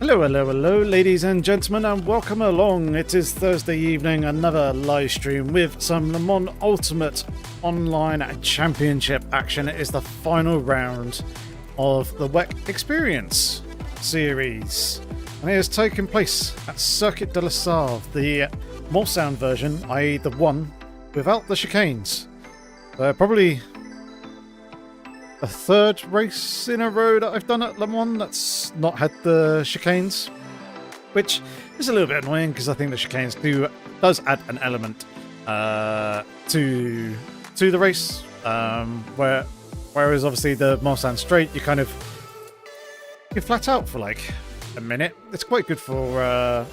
Hello, hello, hello, ladies and gentlemen, and welcome along. It is Thursday evening, another live stream with some Le Mans Ultimate Online Championship action. It is the final round of the WEC Xperience series, and it has taken place at Circuit de la Sarre, the Mulsanne version, i.e. the one without the chicanes. Probably a third race in a row that I've done at Le Mans that's not had the chicanes, which is a little bit annoying because I think the chicanes does add an element to the race. Whereas obviously the Mulsanne straight, you're flat out for like a minute. It's quite good for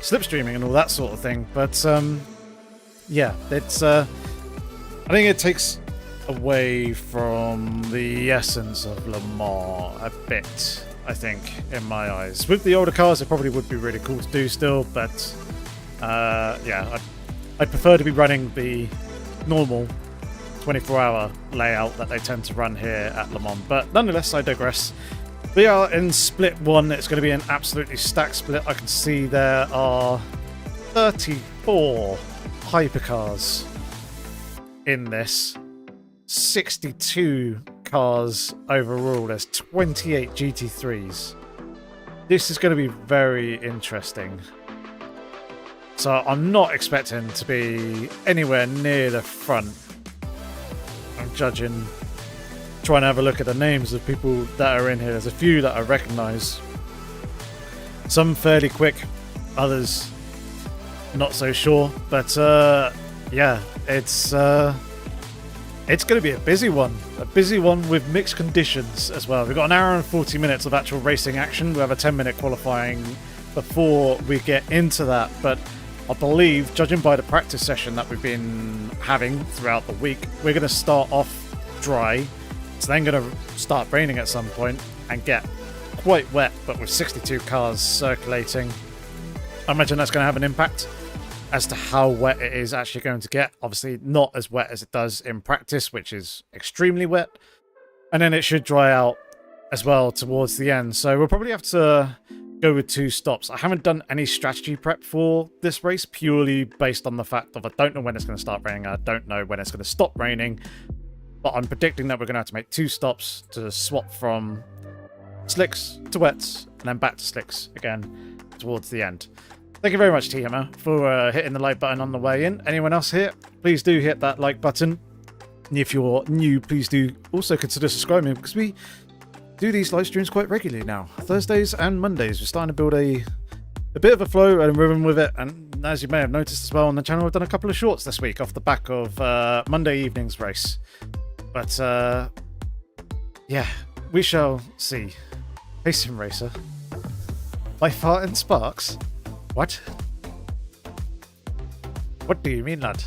slipstreaming and all that sort of thing, but yeah, it's I think it takes away from the essence of Le Mans a bit, I think, in my eyes. With the older cars, it probably would be really cool to do still, but yeah, I'd prefer to be running the normal 24-hour layout that they tend to run here at Le Mans. But nonetheless, I digress. We are in split one. It's going to be an absolutely stacked split. I can see there are 34 hypercars in this. 62 cars overall. There's 28 GT3s. This is going to be very interesting. So I'm not expecting to be anywhere near the front. I'm trying to have a look at the names of people that are in here. There's a few that I recognise. Some fairly quick, others not so sure. But yeah, it's going to be a busy one with mixed conditions as well. We've got an hour and 40 minutes of actual racing action. We have a 10-minute qualifying before we get into that, but I believe, judging by the practice session that we've been having throughout the week, we're going to start off dry. It's then going to start raining at some point and get quite wet, but with 62 cars circulating, I imagine that's going to have an impact as to how wet it is actually going to get. Obviously not as wet as it does in practice, which is extremely wet, and then it should dry out as well towards the end. So we'll probably have to go with 2 stops. I haven't done any strategy prep for this race, purely based on the fact of I don't know when it's going to start raining, I don't know when it's going to stop raining, but I'm predicting that we're going to have to make 2 stops to swap from slicks to wets and then back to slicks again towards the end. Thank you very much, T-Hammer, for hitting the like button on the way in. Anyone else here, please do hit that like button. And if you're new, please do also consider subscribing, because we do these live streams quite regularly now. Thursdays and Mondays. We're starting to build a bit of a flow and rhythm with it. And as you may have noticed as well on the channel, I've done a couple of shorts this week off the back of Monday evening's race. But yeah, we shall see. Hey, Sim Racer. By fart and sparks? What? What do you mean, lad?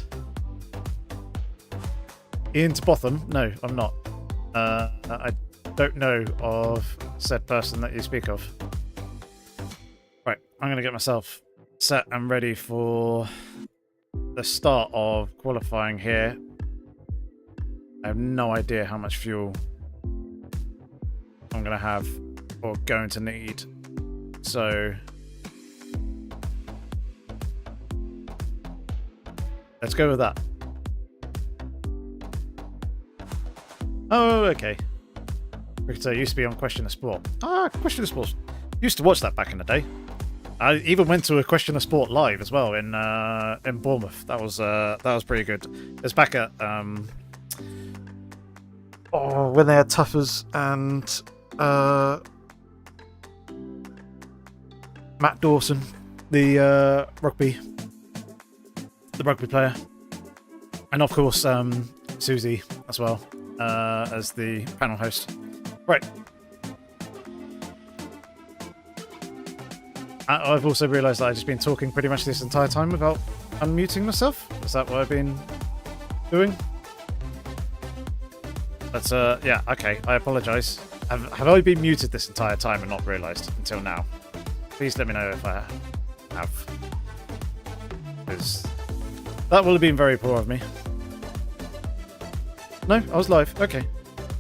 Ian to Botham? No, I'm not. I don't know of said person that you speak of. Right, I'm going to get myself set and ready for the start of qualifying here. I have no idea how much fuel I'm going to have or going to need. So let's go with that. Oh, okay. Cricket used to be on Question of Sport. Question of Sport. Used to watch that back in the day. I even went to a Question of Sport live as well in Bournemouth. That was pretty good. It's back at when they had Tuffers and Matt Dawson, the rugby player, and of course Susie as well as the panel host. Right. I've also realised that I've just been talking pretty much this entire time without unmuting myself. Is that what I've been doing? But yeah, okay, I apologise. Have I been muted this entire time and not realised until now? Please let me know if I have. Because that would have been very poor of me. No, I was live. Okay.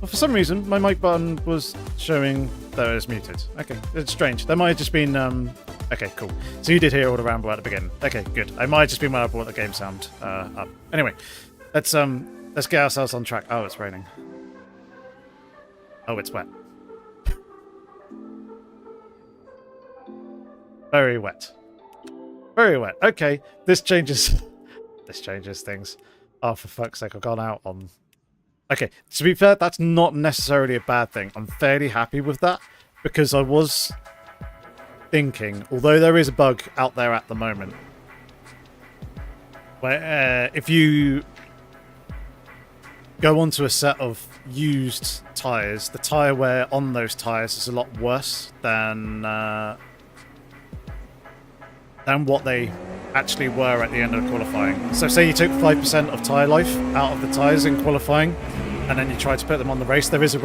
Well, for some reason, my mic button was showing though it's muted. Okay, it's strange. There might have just been... Okay, cool. So you did hear all the ramble at the beginning. Okay, good. I might have just been when I brought the game sound up. Anyway, let's get ourselves on track. Oh, it's raining. Oh, it's wet. Very wet. Very wet. Okay, this changes... this changes things. Oh, for fuck's sake, I've gone out on... Okay, to be fair, that's not necessarily a bad thing. I'm fairly happy with that, because I was thinking, although there is a bug out there at the moment, where if you go onto a set of used tyres, the tyre wear on those tyres is a lot worse than what they actually were at the end of qualifying. So say you took 5% of tyre life out of the tyres in qualifying, and then you try to put them on the race, there is a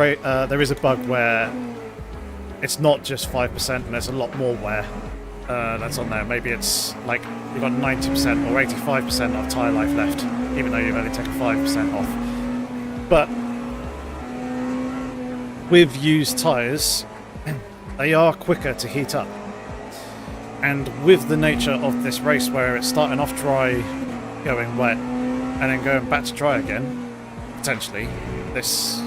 bug where it's not just 5% and there's a lot more wear that's on there. Maybe it's like you've got 90% or 85% of tyre life left, even though you've only taken 5% off. But with used tyres, they are quicker to heat up. And with the nature of this race where it's starting off dry, going wet, and then going back to dry again, potentially, this,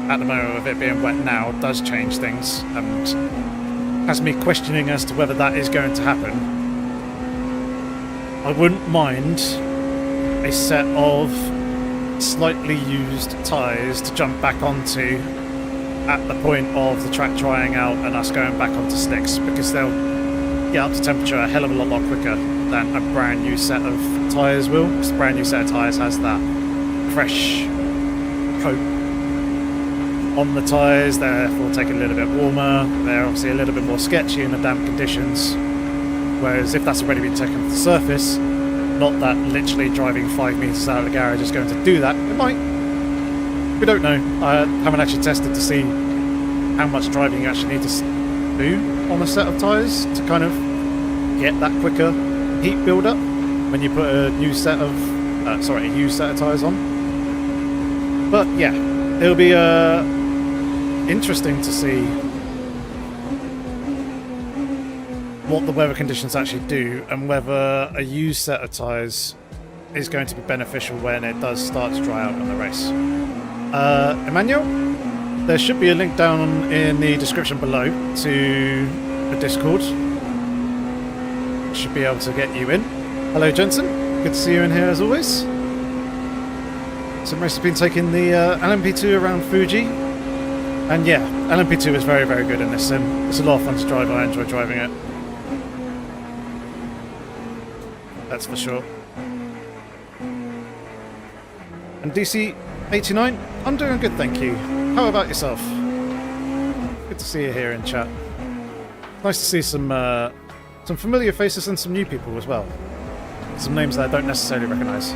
at the moment of it being wet now, does change things and has me questioning as to whether that is going to happen. I wouldn't mind a set of slightly used tyres to jump back onto at the point of the track drying out and us going back onto slicks, because they'll get up to temperature a hell of a lot quicker than a brand new set of tyres will, because a brand new set of tyres has that fresh coat on the tyres, therefore take a little bit warmer, they're obviously a little bit more sketchy in the damp conditions, whereas if that's already been taken off the surface, not that literally driving 5 metres out of the garage is going to do that, it might, we don't know. I haven't actually tested to see how much driving you actually need to do on a set of tyres to kind of get that quicker heat build up when you put a new set of a used set of tyres on. But yeah, it'll be interesting to see what the weather conditions actually do and whether a used set of tyres is going to be beneficial when it does start to dry out in the race. Emmanuel, there should be a link down in the description below to the Discord. Should be able to get you in. Hello, Jensen. Good to see you in here as always. Some race has been taking the LMP2 around Fuji. And yeah, LMP2 is very, very good in this sim. It's a lot of fun to drive. I enjoy driving it. That's for sure. And DC89, I'm doing good, thank you. How about yourself? Good to see you here in chat. Nice to see some familiar faces and some new people as well. Some names that I don't necessarily recognise.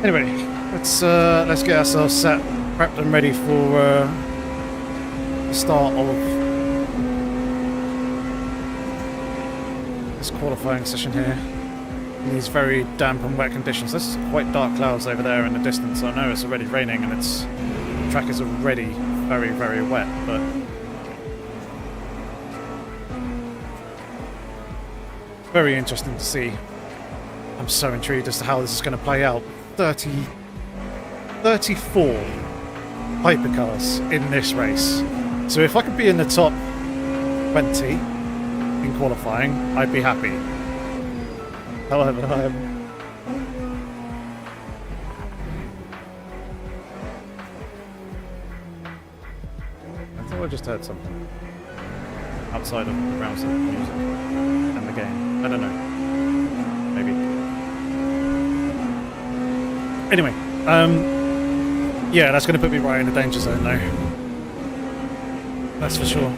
Anyway, let's get ourselves set, prepped and ready for the start of this qualifying session here. In these very damp and wet conditions. There's quite dark clouds over there in the distance. I know it's already raining and the track is already very, very wet, but very interesting to see. I'm so intrigued as to how this is going to play out. 34 hypercars in this race. So if I could be in the top 20 in qualifying, I'd be happy. However, I thought I just heard something outside of the grounds of the music and the game. I don't know. Maybe. Anyway, yeah, that's going to put me right in the danger zone now. That's for sure.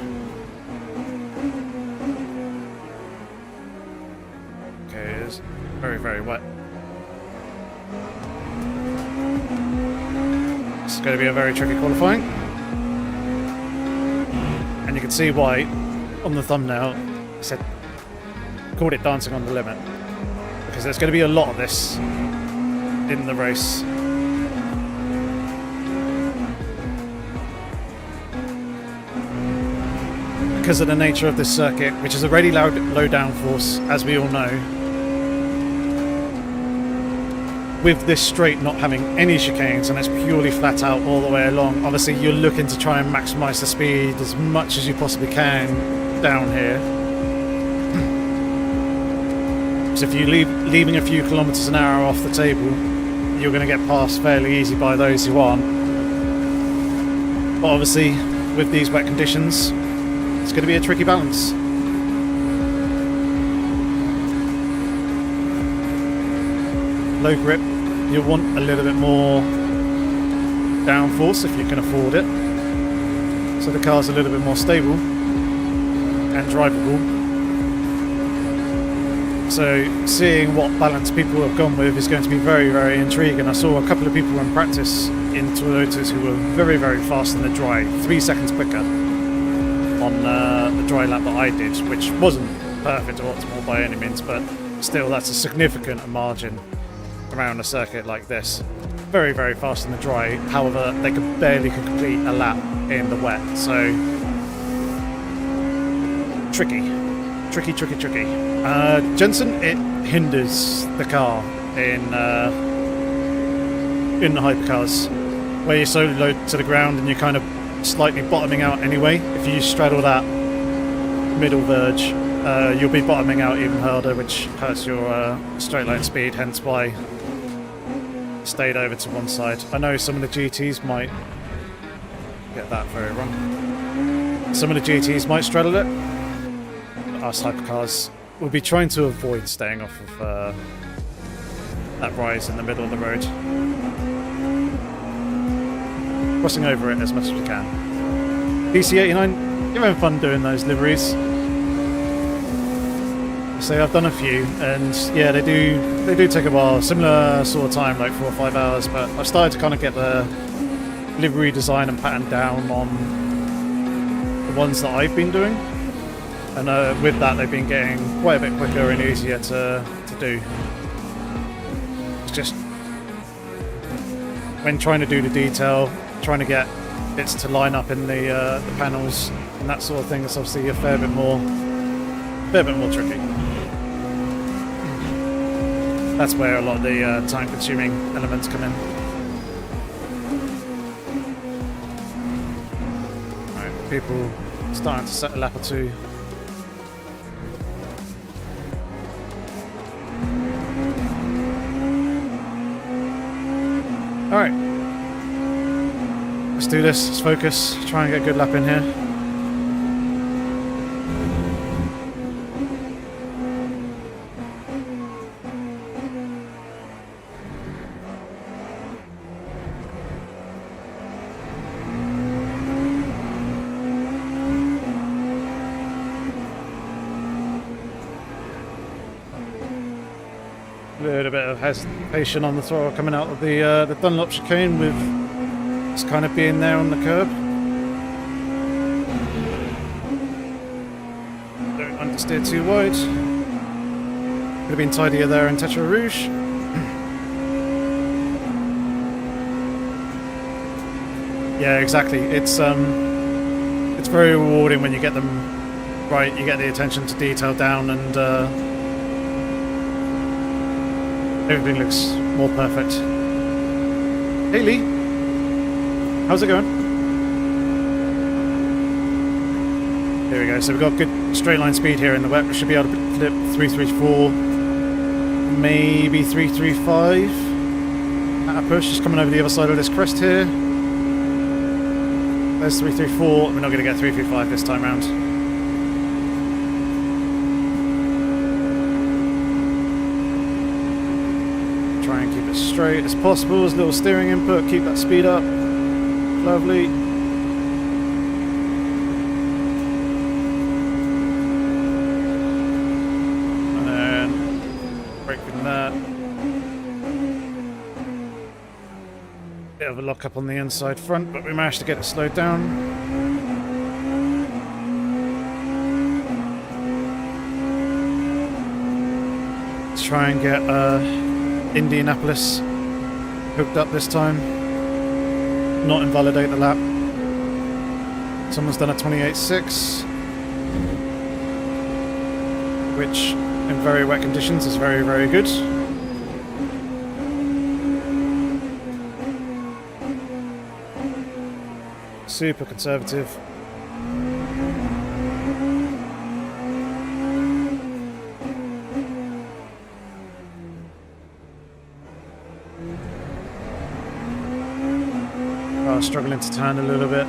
Very, very wet. This is going to be a very tricky qualifying. And you can see why on the thumbnail I called it dancing on the limit. Because there's going to be a lot of this in the race. because of the nature of this circuit, which is already low downforce, as we all know, with this straight not having any chicanes and it's purely flat out all the way along, obviously you're looking to try and maximise the speed as much as you possibly can down here. So if you leaving a few kilometres an hour off the table, you're going to get passed fairly easy by those who aren't. But obviously, with these wet conditions, it's going to be a tricky balance. Low grip, you'll want a little bit more downforce if you can afford it, so the car's a little bit more stable and drivable. So seeing what balance people have gone with is going to be very, very intriguing. I saw a couple of people in practice in Toyotas who were very, very fast in the dry, 3 seconds quicker on the dry lap that I did, which wasn't perfect or optimal by any means, but still that's a significant margin around a circuit like this. Very, very fast in the dry, however they could barely complete a lap in the wet, so tricky. Jensen, it hinders the car in the hypercars, where you're so low to the ground and you're kind of slightly bottoming out anyway. If you straddle that middle verge, you'll be bottoming out even harder, which hurts your straight line speed, hence why I stayed over to one side. I know some of the GTs might get that very wrong. Some of the GTs might straddle it. Us hypercars will be trying to avoid staying off of that rise in the middle of the road. Crossing over it as much as we can. DC89, you're having fun doing those liveries. So I've done a few, and yeah, they do take a while, similar sort of time, like 4 or 5 hours, but I've started to kind of get the livery design and pattern down on the ones that I've been doing. And with that, they've been getting quite a bit quicker and easier to do. It's just when trying to do the detail, trying to get bits to line up in the panels and that sort of thing, it's obviously a fair bit more tricky. That's where a lot of the time-consuming elements come in. Right, people starting to set a lap or two. Alright, let's do this, let's focus, try and get a good lap in here. A little bit of hesitation on the throttle coming out of the Dunlop chicane with just kind of being there on the curb. Don't understeer too wide. Could have been tidier there in Tetra Rouge. Yeah, exactly. It's very rewarding when you get them right. You get the attention to detail down, and everything looks more perfect. Hey Lee, how's it going? There we go, so we've got good straight line speed here in the wet. We should be able to flip 334, maybe 335 at a push, just coming over the other side of this crest here. There's 334, we're not going to get 335 this time round. Try and keep it straight as possible, as little steering input, keep that speed up. Lovely. And then brake from that. Bit of a lock up on the inside front, but we managed to get it slowed down. Let's try and get Indianapolis hooked up this time, not invalidate the lap. Someone's done a 28.6. which in very wet conditions is very, very good. Super conservative. Oh, struggling to turn a little bit.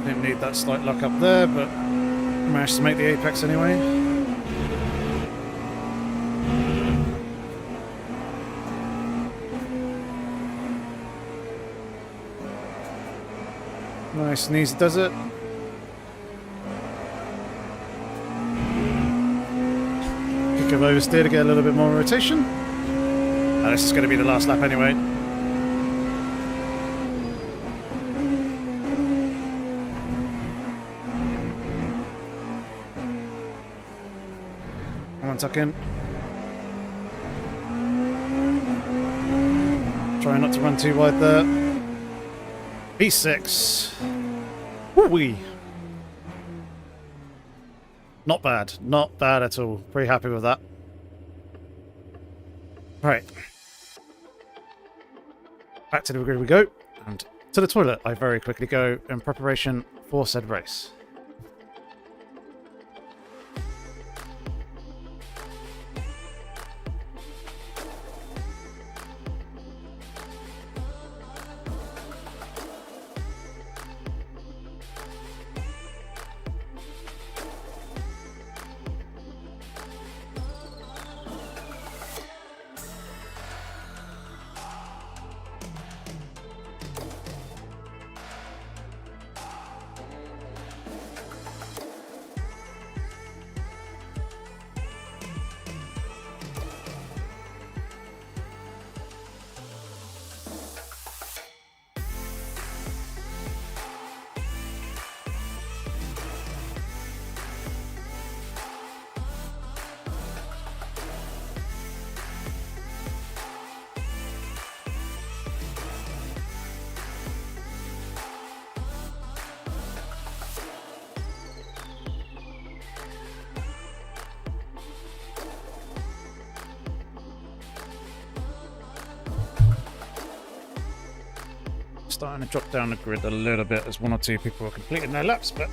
Didn't need that slight lock up there, but managed to make the apex anyway. Nice and easy does it. Kick of oversteer to get a little bit more rotation. This is going to be the last lap anyway. Come on, tuck in. Try not to run too wide there. P6. Woo-wee. Not bad. Not bad at all. Pretty happy with that. Right. Back to the grid we go. And to the toilet I very quickly go in preparation for said race. Starting to drop down the grid a little bit as one or two people are completing their laps, but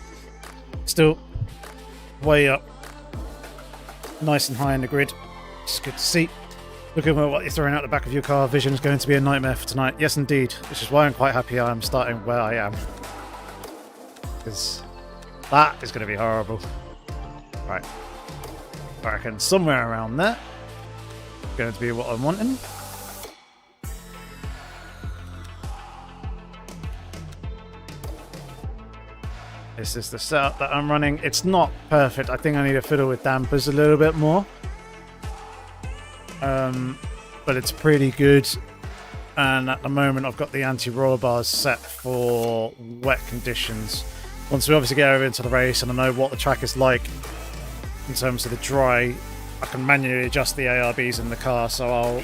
still way up, nice and high in the grid. It's good to see. Looking at what you're throwing out the back of your car, vision is going to be a nightmare for tonight. Yes, indeed, which is why I'm quite happy I'm starting where I am, because that is going to be horrible. Right, I reckon somewhere around there going to be what I'm wanting. This is the setup that I'm running. It's not perfect. I think I need to fiddle with dampers a little bit more. But it's pretty good. And at the moment, I've got the anti-roller bars set for wet conditions. Once we obviously get over into the race and I know what the track is like in terms of the dry, I can manually adjust the ARBs in the car. So I'll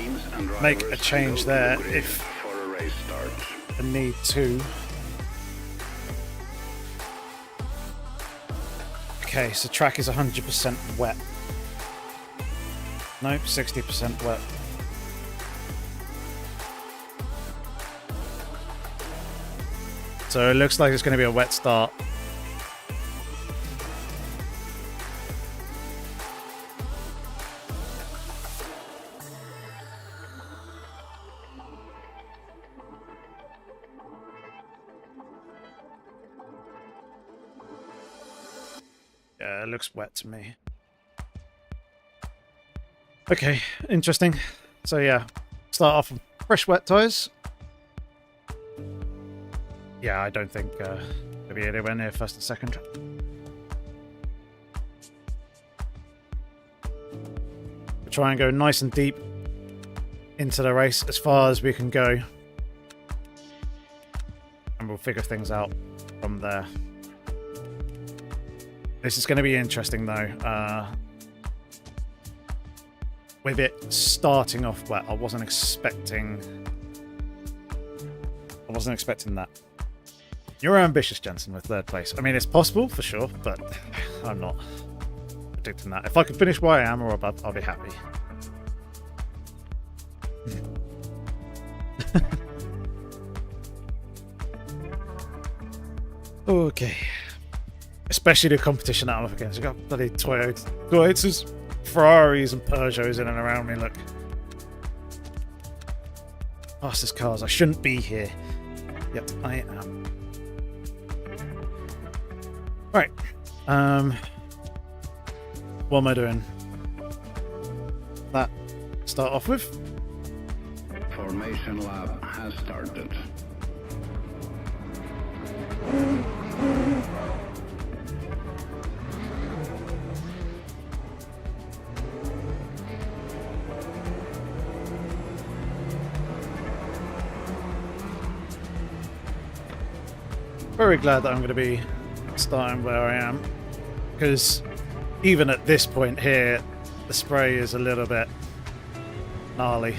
make a change there if I need to. Okay, so track is 100% wet. Nope, 60% wet. So it looks like it's going to be a wet start. Yeah, it looks wet to me. Okay, interesting. So yeah, start off with fresh wet tyres. Yeah, I don't think they'll be anywhere near first and second. We'll try and go nice and deep into the race as far as we can go. And we'll figure things out from there. This is going to be interesting though. with it starting off wet. I wasn't expecting that. You're ambitious, Jensen, with 3rd place. I mean, it's possible for sure, but I'm not predicting that. If I could finish where I am or above, I'll be happy. Okay. Especially the competition that I'm up against. We've got bloody Toyotas, Ferraris, and Peugeots in and around me. Look. Fastest cars. I shouldn't be here. Yep, I am. Right. What am I doing? That start off with. Formation lab has started. Very glad that I'm going to be starting where I am, because even at this point here, the spray is a little bit gnarly.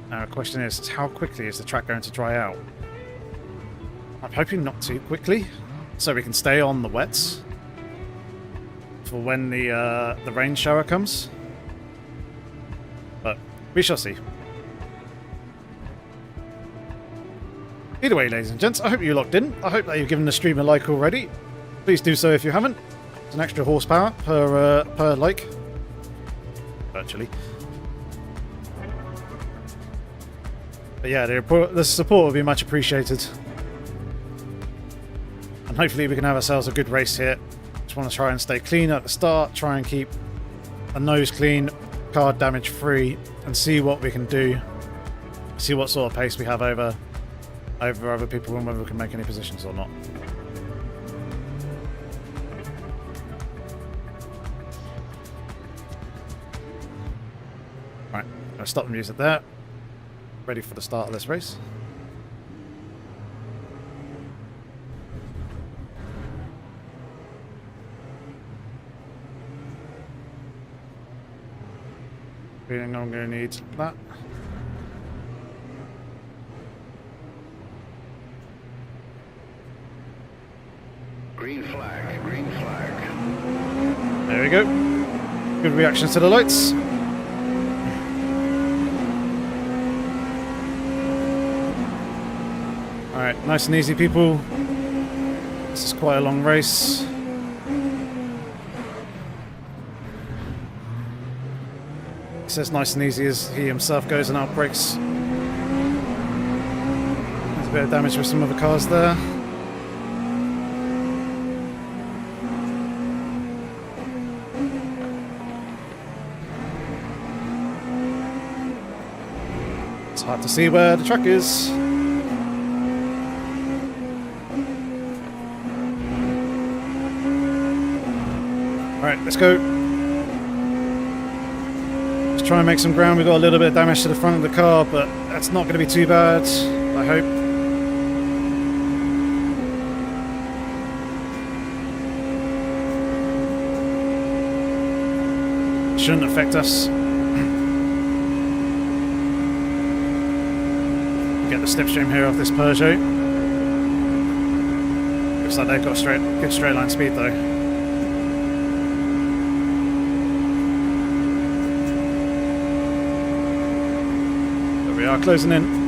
Now the question is, how quickly is the track going to dry out? I'm hoping not too quickly, so we can stay on the wets for when the rain shower comes. But we shall see. Either way, ladies and gents, I hope you locked in. I hope that you've given the stream a like already. Please do so if you haven't. It's an extra horsepower per like. Virtually. But yeah, the support will be much appreciated. And hopefully we can have ourselves a good race here. Just want to try and stay clean at the start, try and keep a nose clean, car damage free, and see what we can do. See what sort of pace we have over other people and whether we can make any positions or not. Right, I'm going to stop the music there. Ready for the start of this race. Feeling I'm going to need that. Green flag, green flag. There we go. Good reactions to the lights. Alright, nice and easy, people. This is quite a long race. He says nice and easy as he himself goes and out brakes. There's a bit of damage with some of the cars there. It's hard to see where the track is. Alright, let's go. Let's try and make some ground. We've got a little bit of damage to the front of the car, but that's not going to be too bad, I hope. Shouldn't affect us. Get the slipstream here off this Peugeot. Looks like they've got good straight line speed though. We are closing in.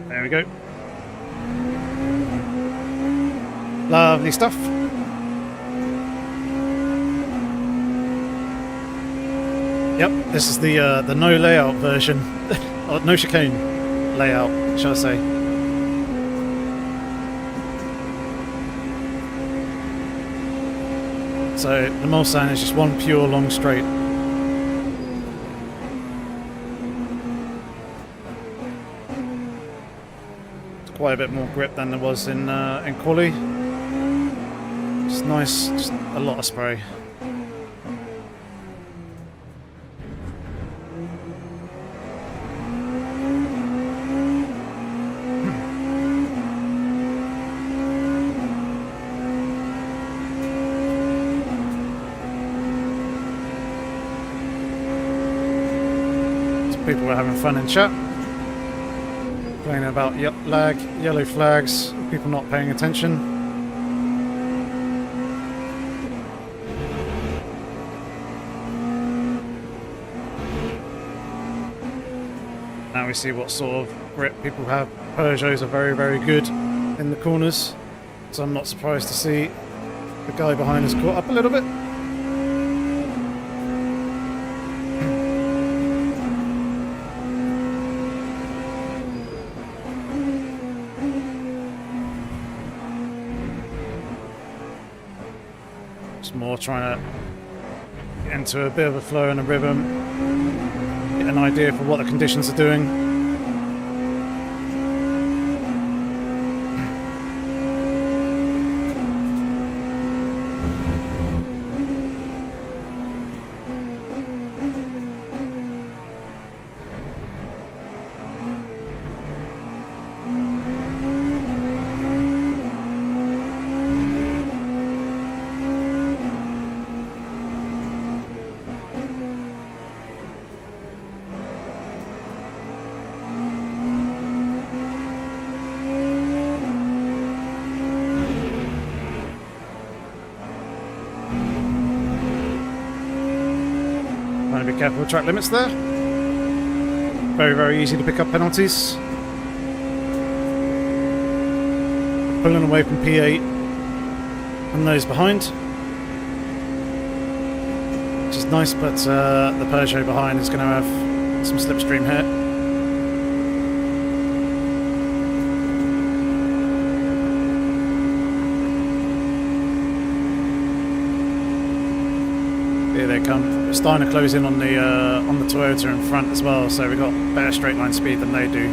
There we go. Lovely stuff. Yep, this is the no layout version, or no chicane layout, shall I say? So the Mulsanne is just one pure long straight. It's quite a bit more grip than there was in quali. It's nice, just a lot of spray. People were having fun in chat, complaining about lag, yellow flags, people not paying attention. Now we see what sort of grip people have. Peugeots are very, very good in the corners, so I'm not surprised to see the guy behind us caught up a little bit. More trying to get into a bit of a flow and a rhythm, get an idea for what the conditions are doing. Be careful with track limits there. Very, very easy to pick up penalties. Pulling away from P8 and those behind, which is nice, but the Peugeot behind is going to have some slipstream here. Here they come. We're starting to close in on the Toyota in front as well, so we've got better straight line speed than they do.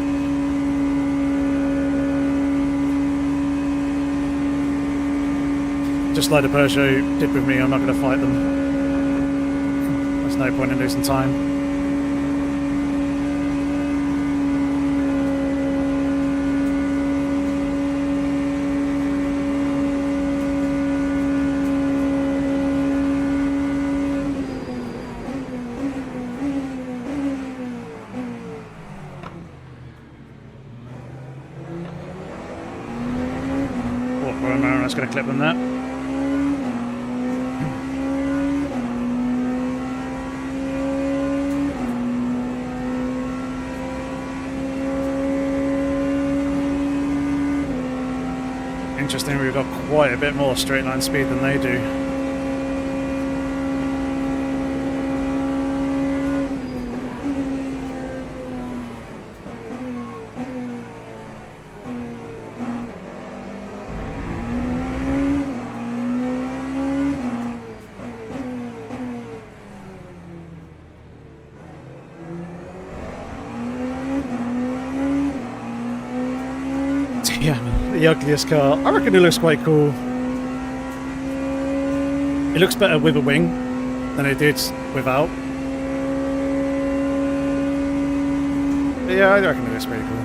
Just like the Peugeot did with me, I'm not going to fight them. There's no point in losing time. That's going to clip them there. Interesting, we've got quite a bit more straight line speed than they do. Yeah, the ugliest car. I reckon it looks quite cool. It looks better with a wing than it did without. But yeah, I reckon it looks pretty cool.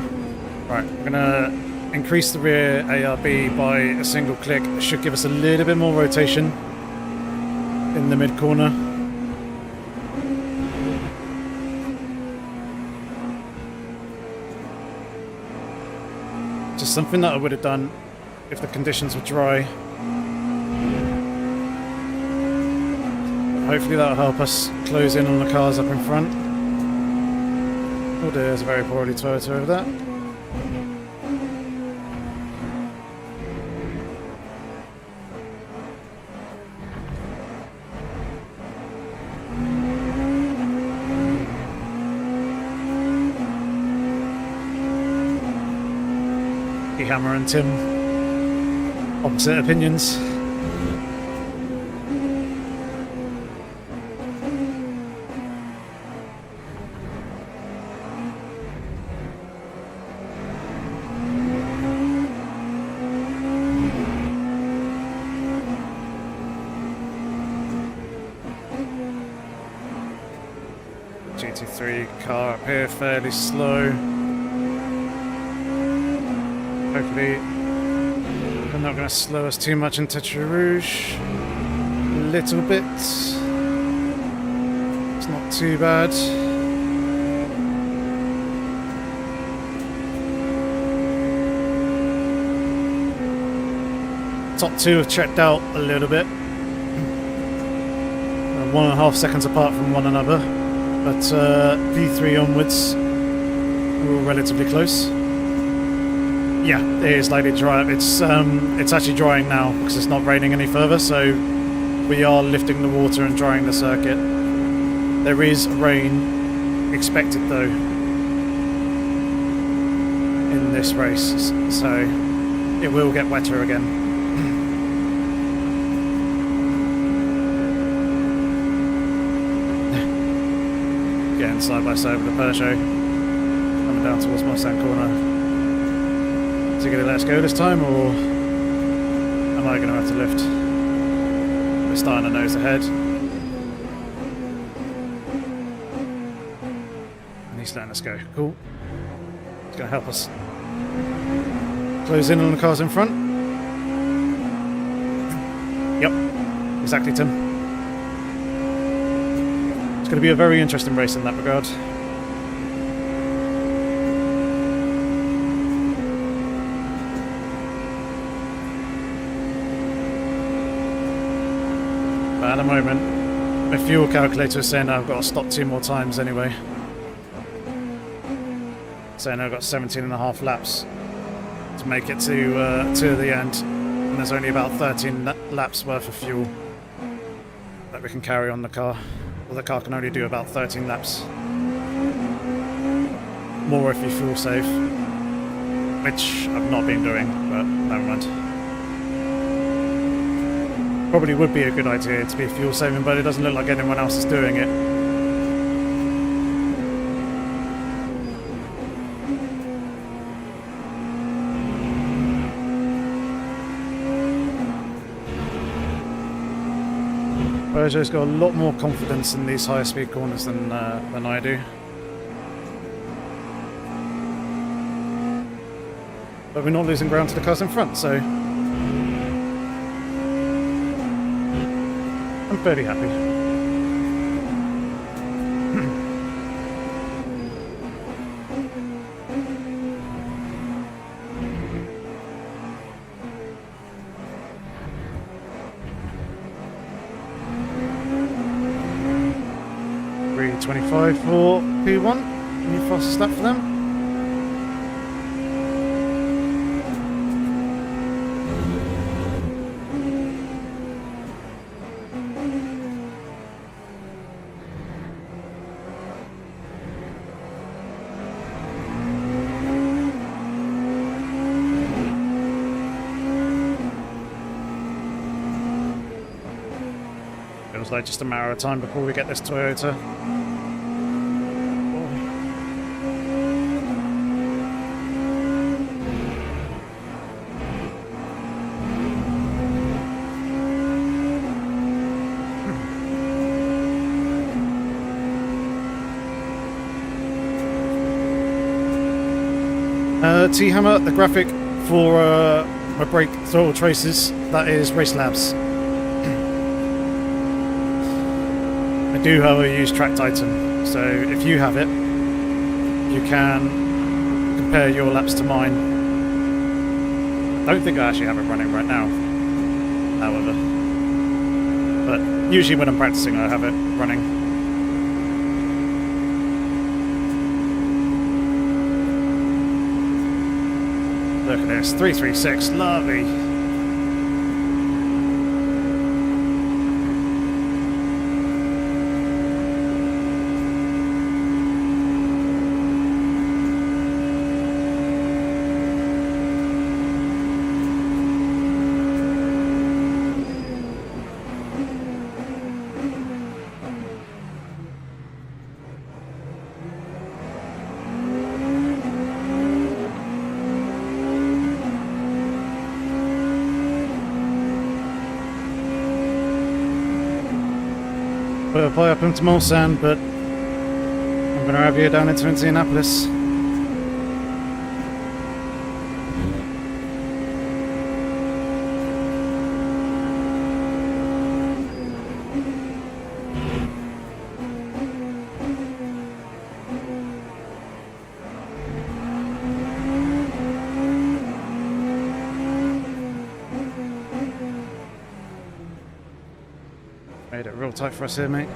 Right, I'm gonna increase the rear ARB by a single click. It should give us a little bit more rotation in the mid corner. Just something that I would have done if the conditions were dry. But hopefully that'll help us close in on the cars up in front. Oh dear, there's a very poorly Toyota over there. Hammer and Tim, opposite opinions. 23 car up here, fairly slow. Hopefully they're not going to slow us too much into Terre Rouge. A little bit. It's not too bad. Top two have checked out a little bit. 1.5 seconds apart from one another. But V3 onwards, we're all relatively close. Yeah, it is slightly dry. It's actually drying now because it's not raining any further, so we are lifting the water and drying the circuit. There is rain expected though in this race, so it will get wetter again. Getting side by side with the Peugeot, coming down towards Mustang corner. Is he going to let us go this time, or am I going to have to lift? We're starting to nose ahead. And he's letting us go. Cool. He's going to help us close in on the cars in front. Yep, exactly, Tim. It's going to be a very interesting race in that regard. But at the moment, my fuel calculator is saying I've got to stop 2 more times anyway. Saying I've got 17.5 laps to make it to the end. And there's only about 13 laps worth of fuel that we can carry on the car. Well, the car can only do about 13 laps. More if you fuel save, which I've not been doing, but never mind. Probably would be a good idea to be fuel saving, but it doesn't look like anyone else is doing it. Peugeot's got a lot more confidence in these higher speed corners than I do. But we're not losing ground to the cars in front, so I'm fairly happy. .25 for P1. New fastest lap for them. Feels like just a matter of time before we get this Toyota. T-Hammer, the graphic for my brake throttle traces, that is Race Labs. I do, however, use Tracked Item, so if you have it, you can compare your laps to mine. I don't think I actually have it running right now, however. But usually when I'm practicing I have it running. Look at this, 336, lovely. Put a fire up into Mulsanne, but Moving our Avia down into Indianapolis. Made it real tight for us here, mate.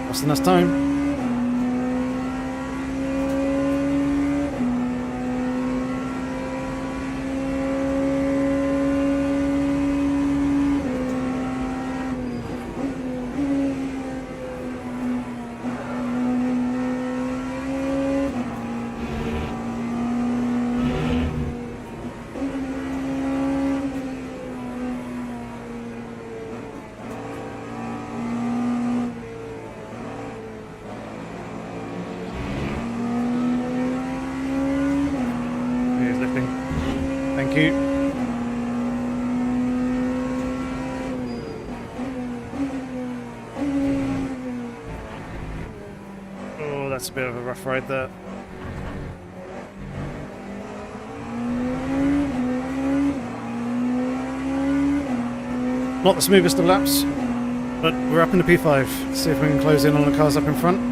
Costing us time. Thank you. Oh, that's a bit of a rough ride there. Not the smoothest of laps, but we're up in the P5. Let's see if we can close in on the cars up in front.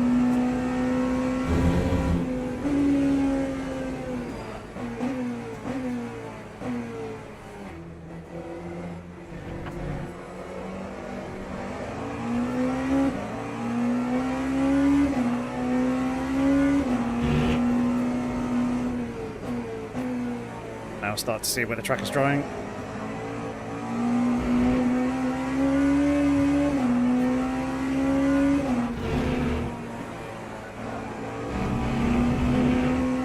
Now start to see where the track is drying.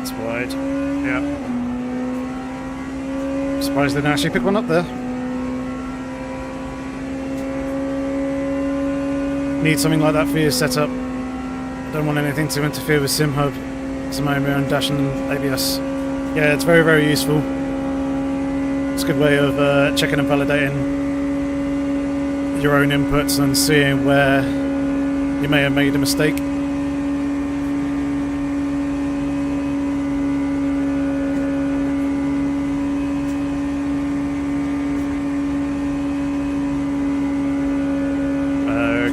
It's wide. Yeah. Surprised they didn't actually pick one up there. Need something like that for your setup. Don't want anything to interfere with SimHub, Simomia and Dash and ABS. Yeah, it's very, very useful. It's a good way of checking and validating your own inputs and seeing where you may have made a mistake.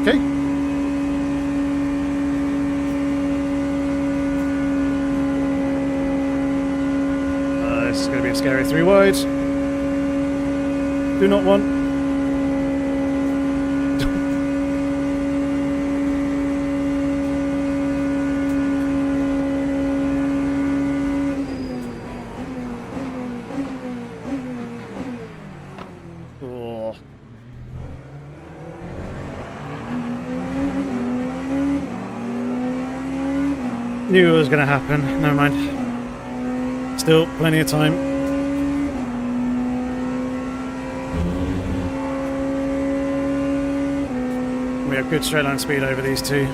Okay. This is going to be a scary 3 wide. Do not want. Oh. Knew it was going to happen. Never mind. Still plenty of time. We have good straight line speed over these two.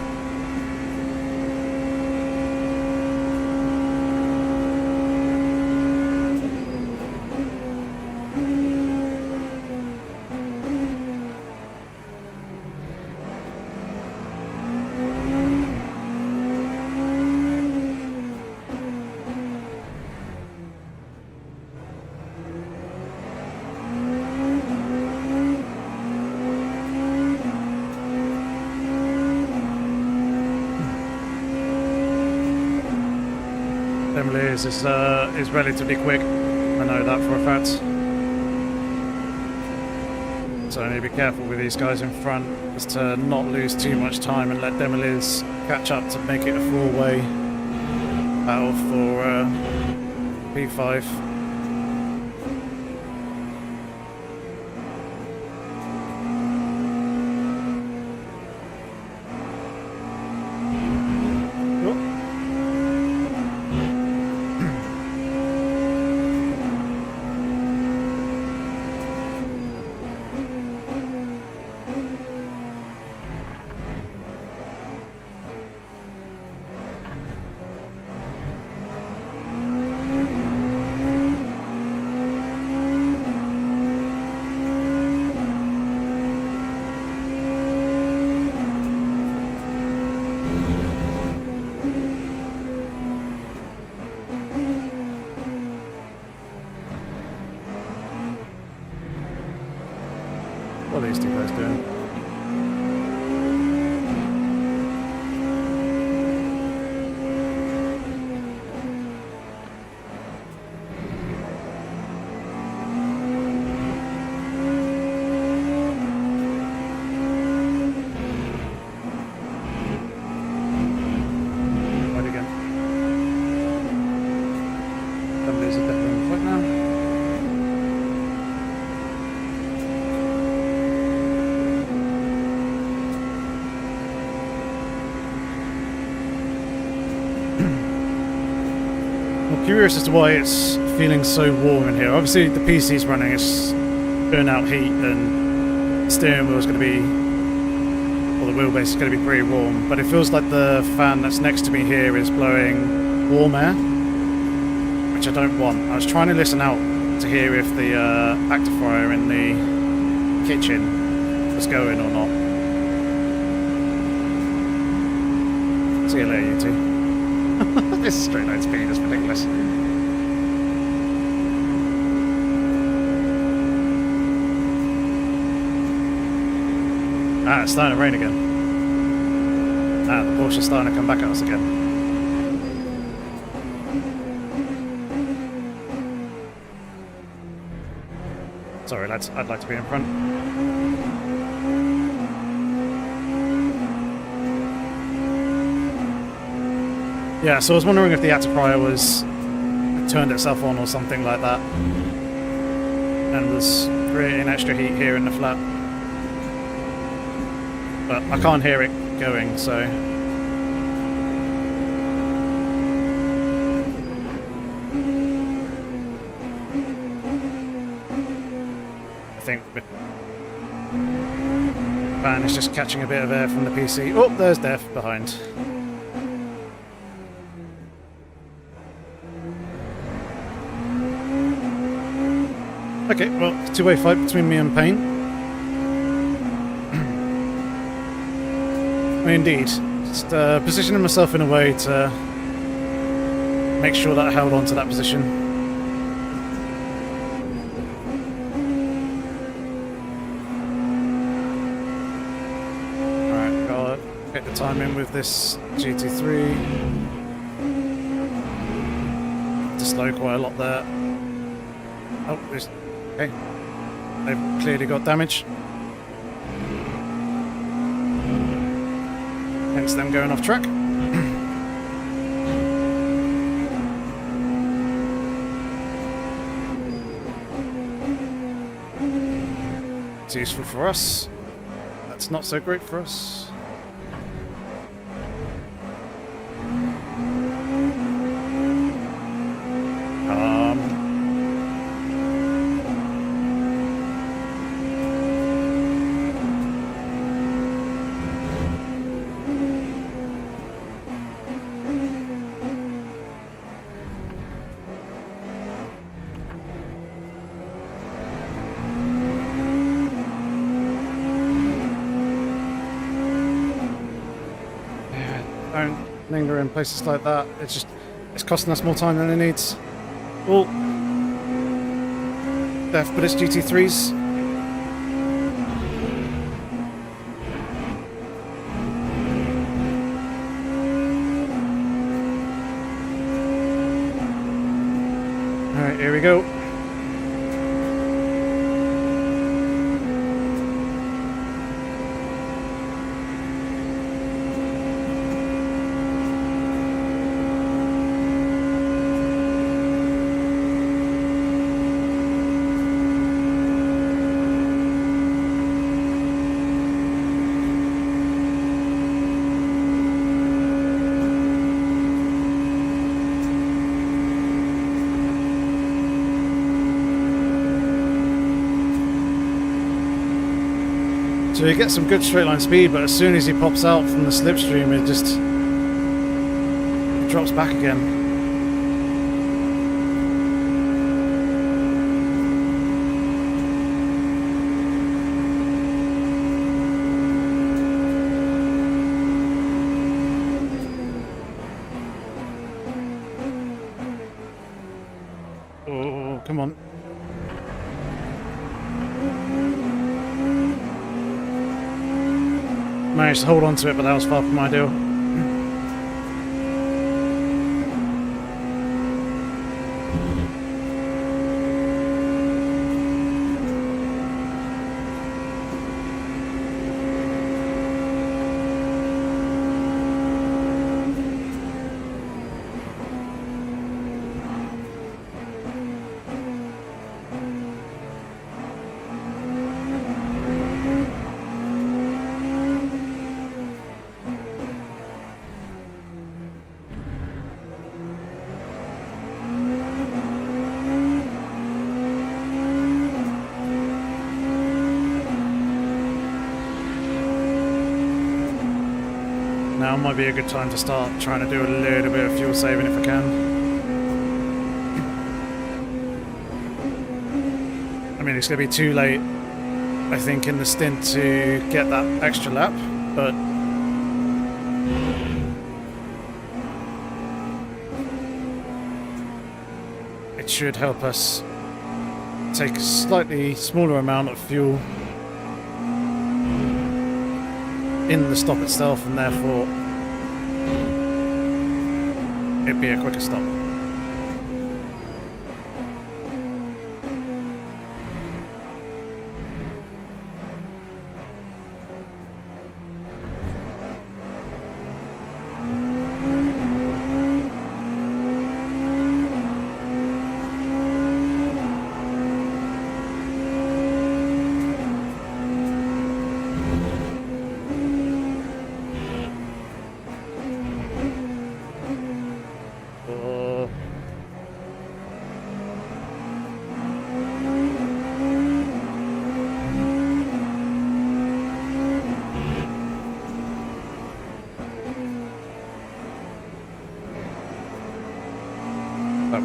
Is relatively quick. I know that for a fact. So I need to be careful with these guys in front, just to not lose too much time and let Demoliz catch up to make it a 4-way battle for P5. What are these two guys doing? Right again. Somebody's a bit in the foot now. Curious as to why it's feeling so warm in here. Obviously the PC's running, it's burning out heat, and the steering wheel's going to be, or the wheelbase is going to be pretty warm, but it feels like the fan that's next to me here is blowing warm air, which I don't want. I was trying to listen out to hear if the actifier in the kitchen was going or not. See you later, you two. This straight line speed is ridiculous. Ah, it's starting to rain again. Ah, the Porsche's starting to come back at us again. Sorry lads, I'd like to be in front. Yeah, so I was wondering if the actifier was turned itself on or something like that, and was creating extra heat here in the flat. But I can't hear it going, so I think the fan is just catching a bit of air from the PC. Oh, there's Def behind. Okay, well, two-way fight between me and Payne. Indeed. Just positioning myself in a way to make sure that I held on to that position. Alright, gotta get the time in with this GT3. To slow quite a lot there. Oh, there's... Okay, they've clearly got damage. Hence them going off track. It's useful for us. That's not so great for us. Don't linger in places like that. It's costing us more time than it needs. Oh, Def, but it's GT3s. All right, here we go. So you get some good straight line speed, but as soon as he pops out from the slipstream, it drops back again. Oh, come on. Managed to hold on to it, but that was far from ideal. Now might be a good time to start trying to do a little bit of fuel saving if I can. I mean, it's going to be too late, I think, in the stint to get that extra lap, but it should help us take a slightly smaller amount of fuel in the stop itself, and therefore it'd be a quicker stop.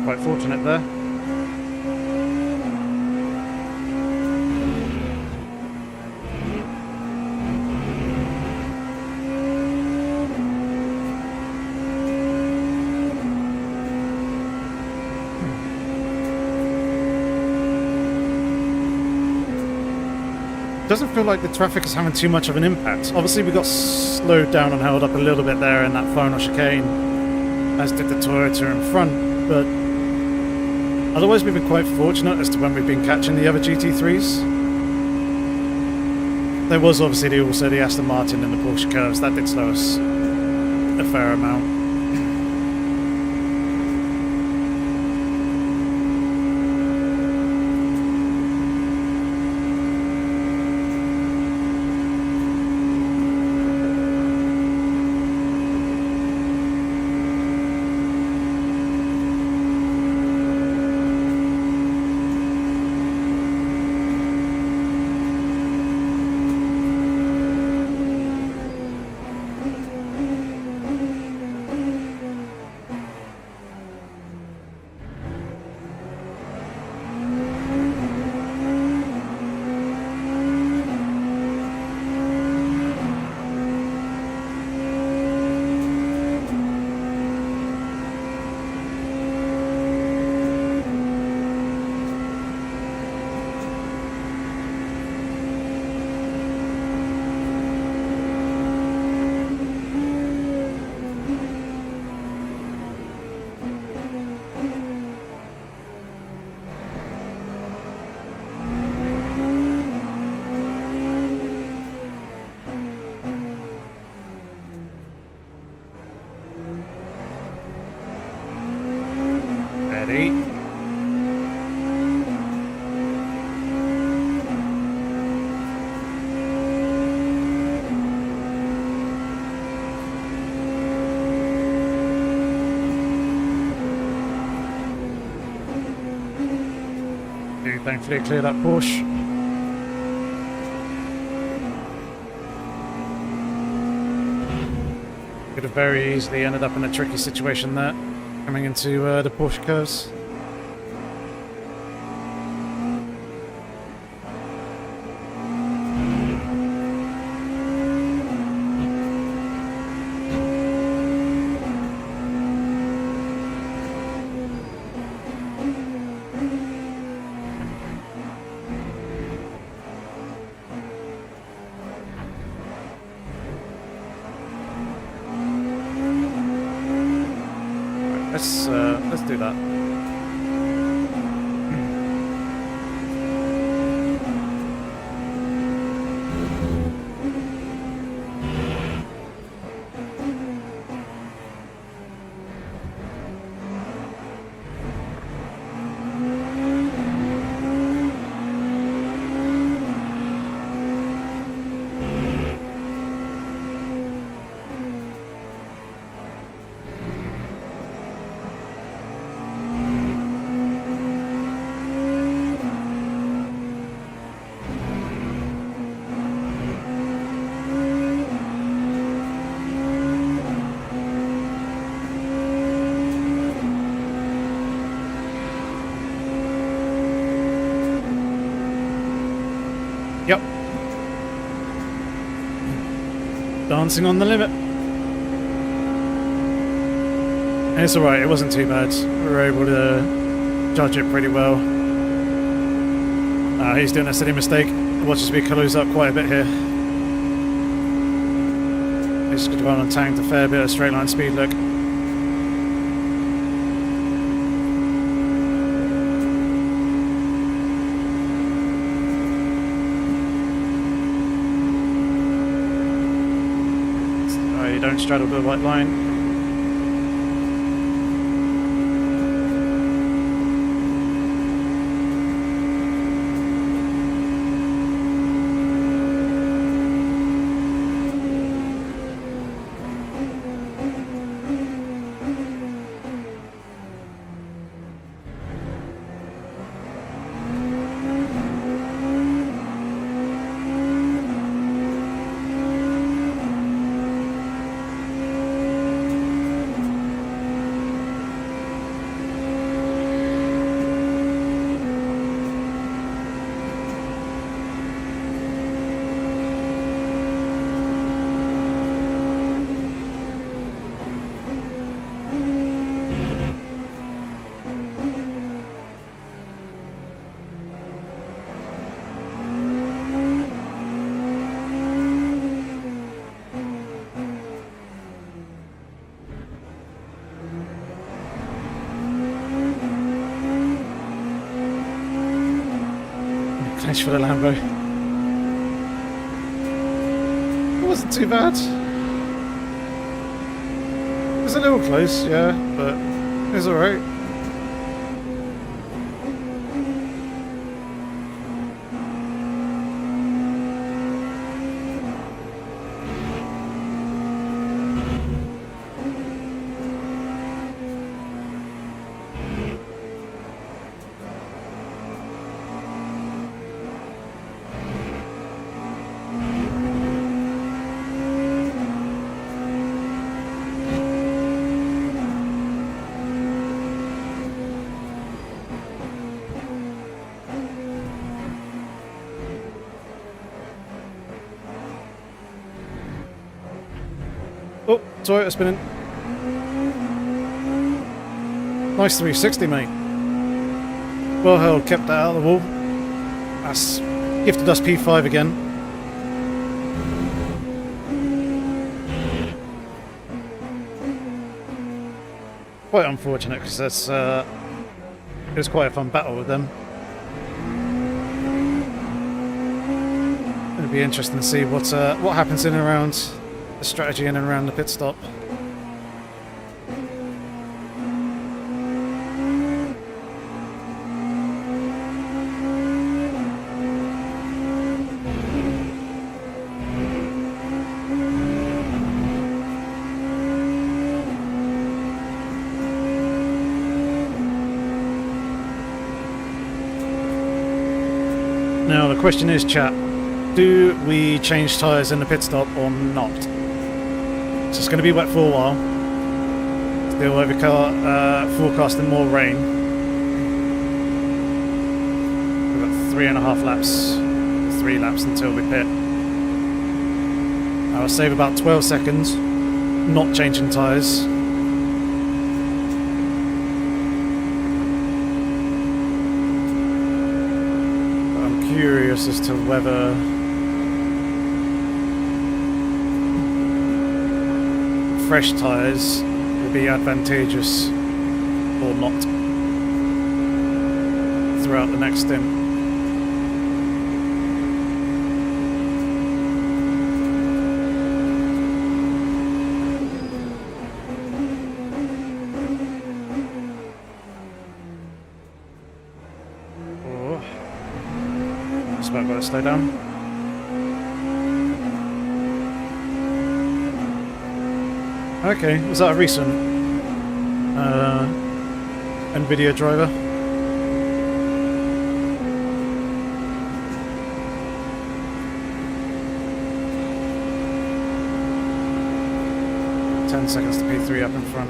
Quite fortunate there. Doesn't feel like the traffic is having too much of an impact. Obviously we got slowed down and held up a little bit there in that final chicane, as did the Toyota in front, but otherwise we've been quite fortunate as to when we've been catching the other GT3s. There was obviously also the Aston Martin and the Porsche curves. That did slow us a fair amount. Thankfully clear that Porsche. Could have very easily ended up in a tricky situation there, coming into the Porsche curves. let's do that. Yep. Dancing on the limit. And it's alright, it wasn't too bad. We were able to judge it pretty well. He's doing a silly mistake. Watch his speed lose up quite a bit here. He's going to go on and tanked a fair bit of straight line speed, look. Don't straddle the white line. Thanks for the Lambo. It wasn't too bad. It was a little close, yeah, but it was alright. Oh, sorry, it's spinning. Nice 360, mate. Well held, kept that out of the wall. That's gifted us P5 again. Quite unfortunate because that's it was quite a fun battle with them. It'll be interesting to see what happens in and around the strategy in and around the pit stop. Now the question is, chat, do we change tyres in the pit stop or not? So it's going to be wet for a while. Still forecasting more rain. We've got 3.5 laps, 3 laps until we pit. I'll save about 12 seconds, not changing tyres. Curious as to whether fresh tyres will be advantageous or not throughout the next stint. Oh, just about got to slow down. Okay, was that a recent NVIDIA driver? Seconds to P3 up in front.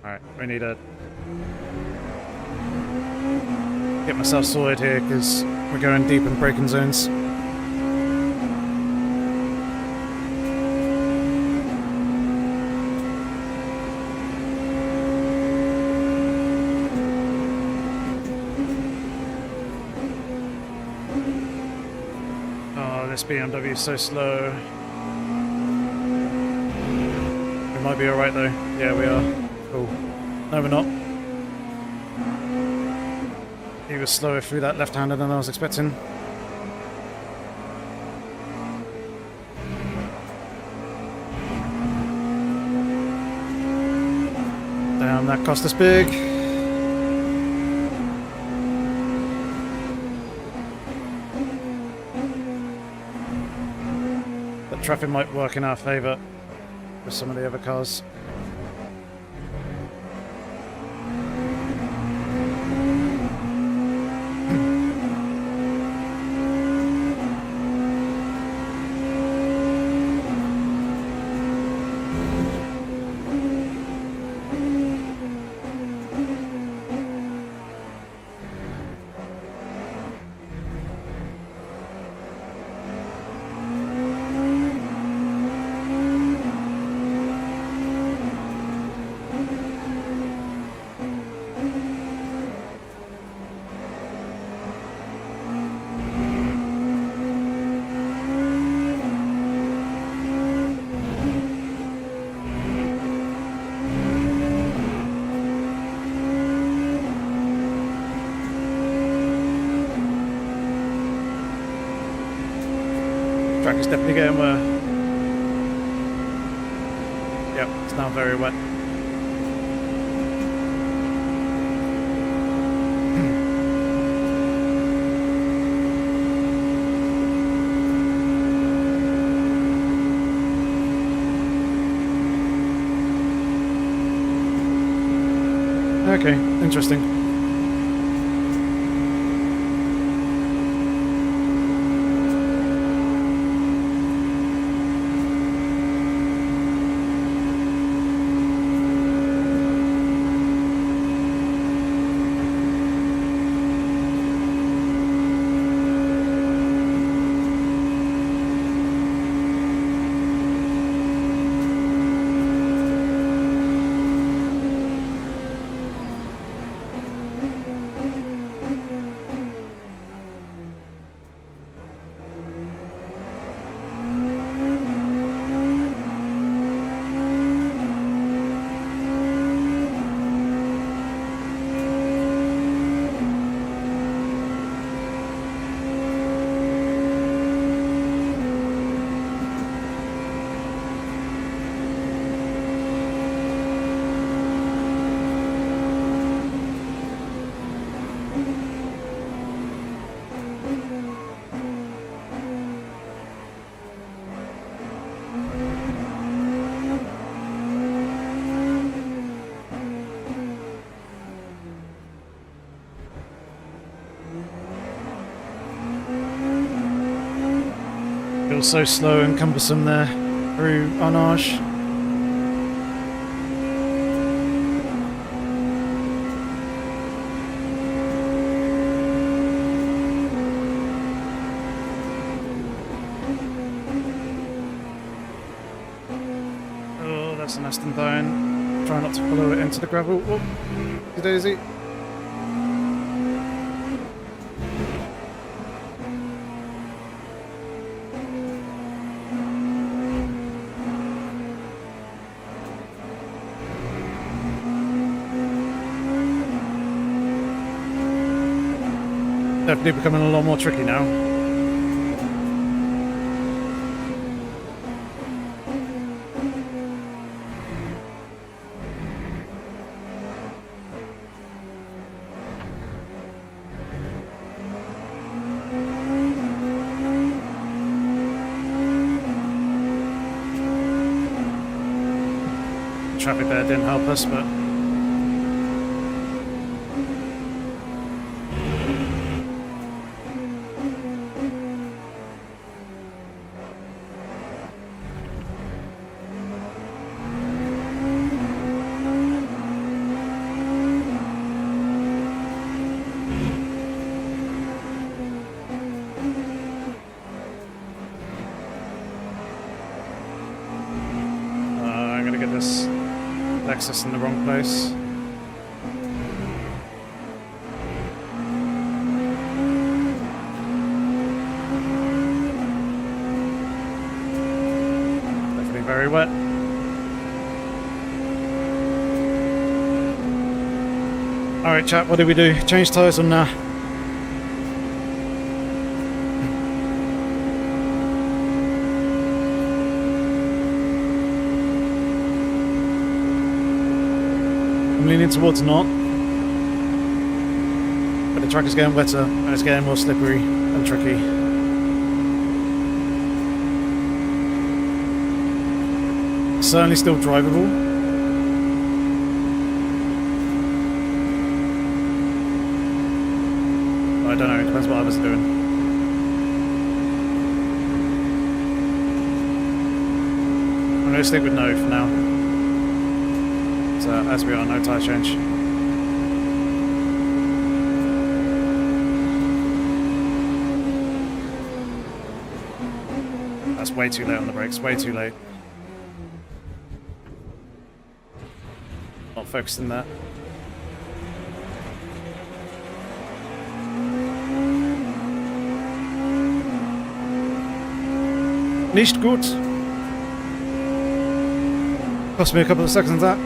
Alright, we need to get myself sorted here because we're going deep in braking zones. This BMW is so slow. We might be alright though. Yeah, we are. Cool. No, we're not. He was slower through that left-hander than I was expecting. Damn, that cost us big. Traffic might work in our favour with some of the other cars. Track is definitely getting wet. Yep, it's now very wet. Okay, interesting. Feels so slow and cumbersome there through Arnage. Oh, that's an Aston Down. Try not to follow it into the gravel. Oh, Oopsie daisy. Definitely becoming a lot more tricky now. Traffic there didn't help us, but I'm gonna get this Lexus in the wrong place. Definitely very wet. Alright chat, what do we do? Change tyres or nah? I'm leaning towards not, but the track is getting wetter and it's getting more slippery and tricky. Certainly still drivable. I don't know, it depends what others are doing. I'm going to stick with no for now. So, as we are, no tyre change. That's way too late on the brakes, way too late. Not focused in that. Nicht gut. Cost me a couple of seconds that.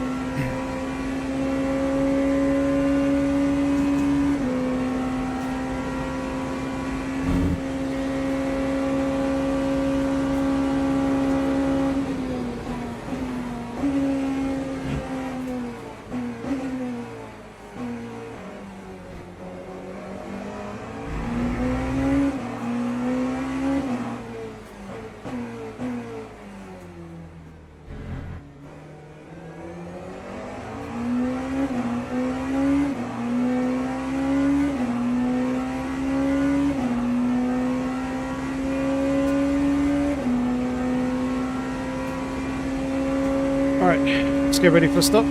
Alright, let's get ready for a stop. A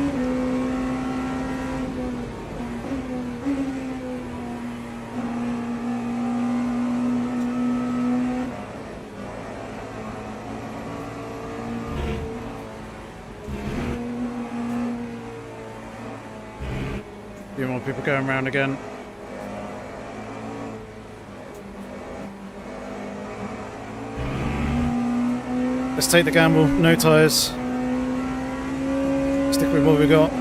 few more people going around again. Let's take the gamble, no tyres. Stick with what we got.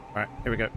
Alright, here we go.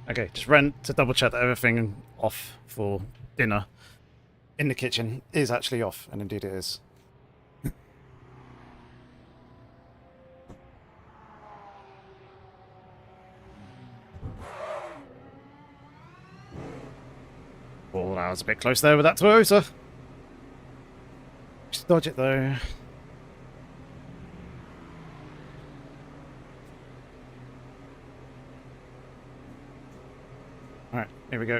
Okay, just ran to double check that everything off for dinner. in the kitchen is actually off, and indeed it is. Oh, that was a bit close there with that Toyota. Just dodge it though. Alright, here we go.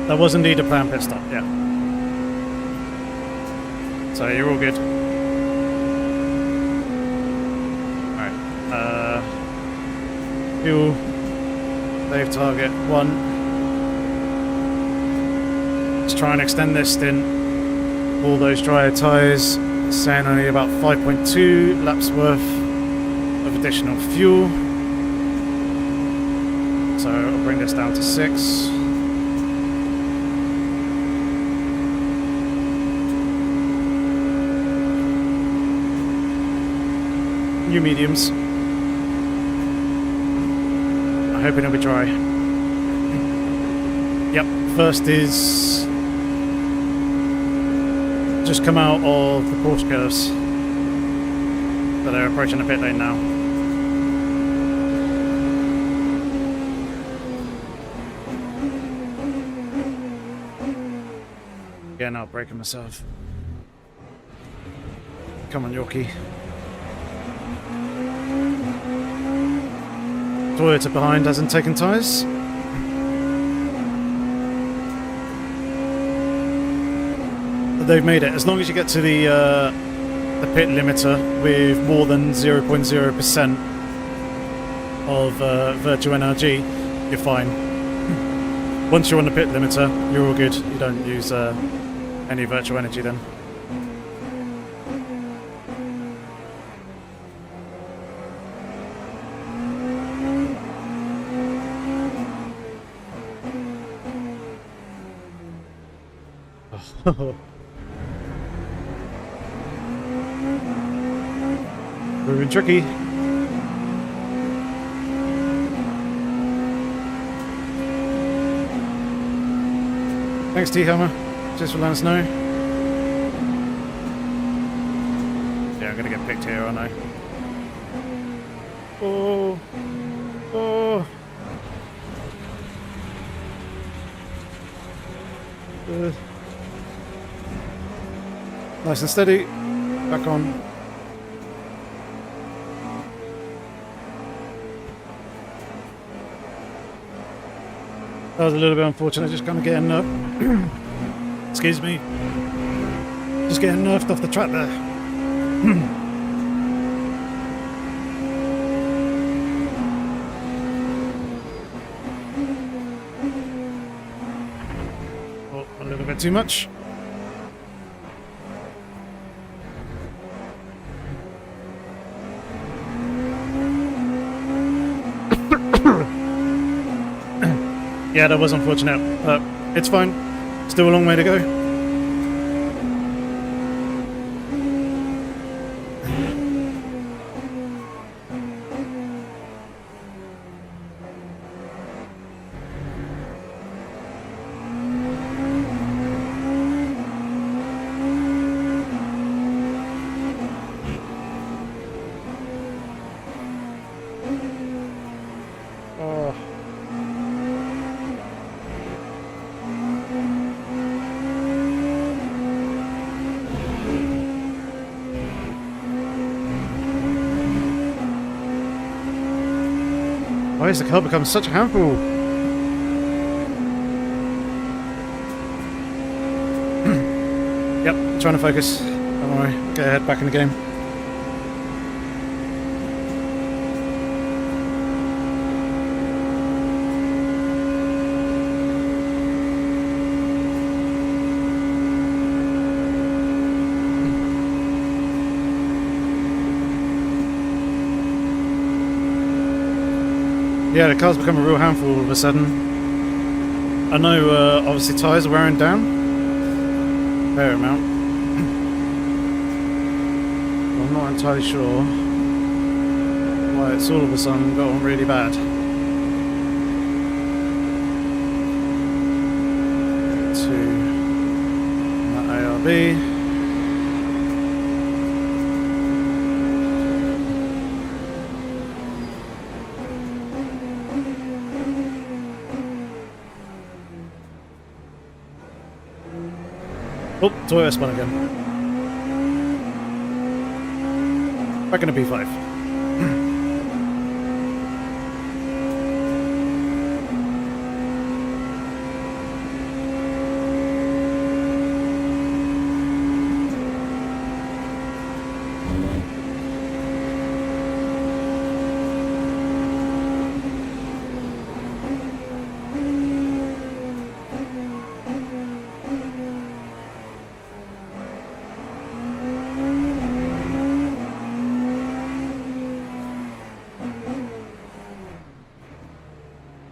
That was indeed a planned pit stop, yeah. So you're all good. Alright. Fuel. Save target 1. Let's try and extend this stint. All those drier tyres. Saying only about 5.2 laps worth of additional fuel. So I'll bring this down to 6. New mediums. I'm hoping it'll be dry. Yep, first is just come out of the course curves. So they're approaching the pit lane now. Again, I'll break myself. Come on, Yorkie. Toyota behind hasn't taken tyres. They've made it. As long as you get to the pit limiter with more than 0.0% of virtual energy, you're fine. Once you're on the pit limiter, you're all good. You don't use any virtual energy then. Proving tricky. Thanks, T-Hammer. Just for letting us know. Yeah, I'm gonna get picked here, aren't I? Oh. Oh. Nice and steady. Back on. That was a little bit unfortunate, just kind of getting excuse me. Just getting nerfed off the track there. Oh, a little bit too much. Yeah, that was unfortunate, but it's fine. Still a long way to go. Why has the car become such a handful? Yep, trying to focus. Don't worry, get ahead back in the game. Yeah, the car's become a real handful all of a sudden. I know, obviously, tyres are wearing down. Fair amount. I'm not entirely sure why it's all of a sudden got on really bad. To that ARB. Oh, Toyota spun again. Back in a P5.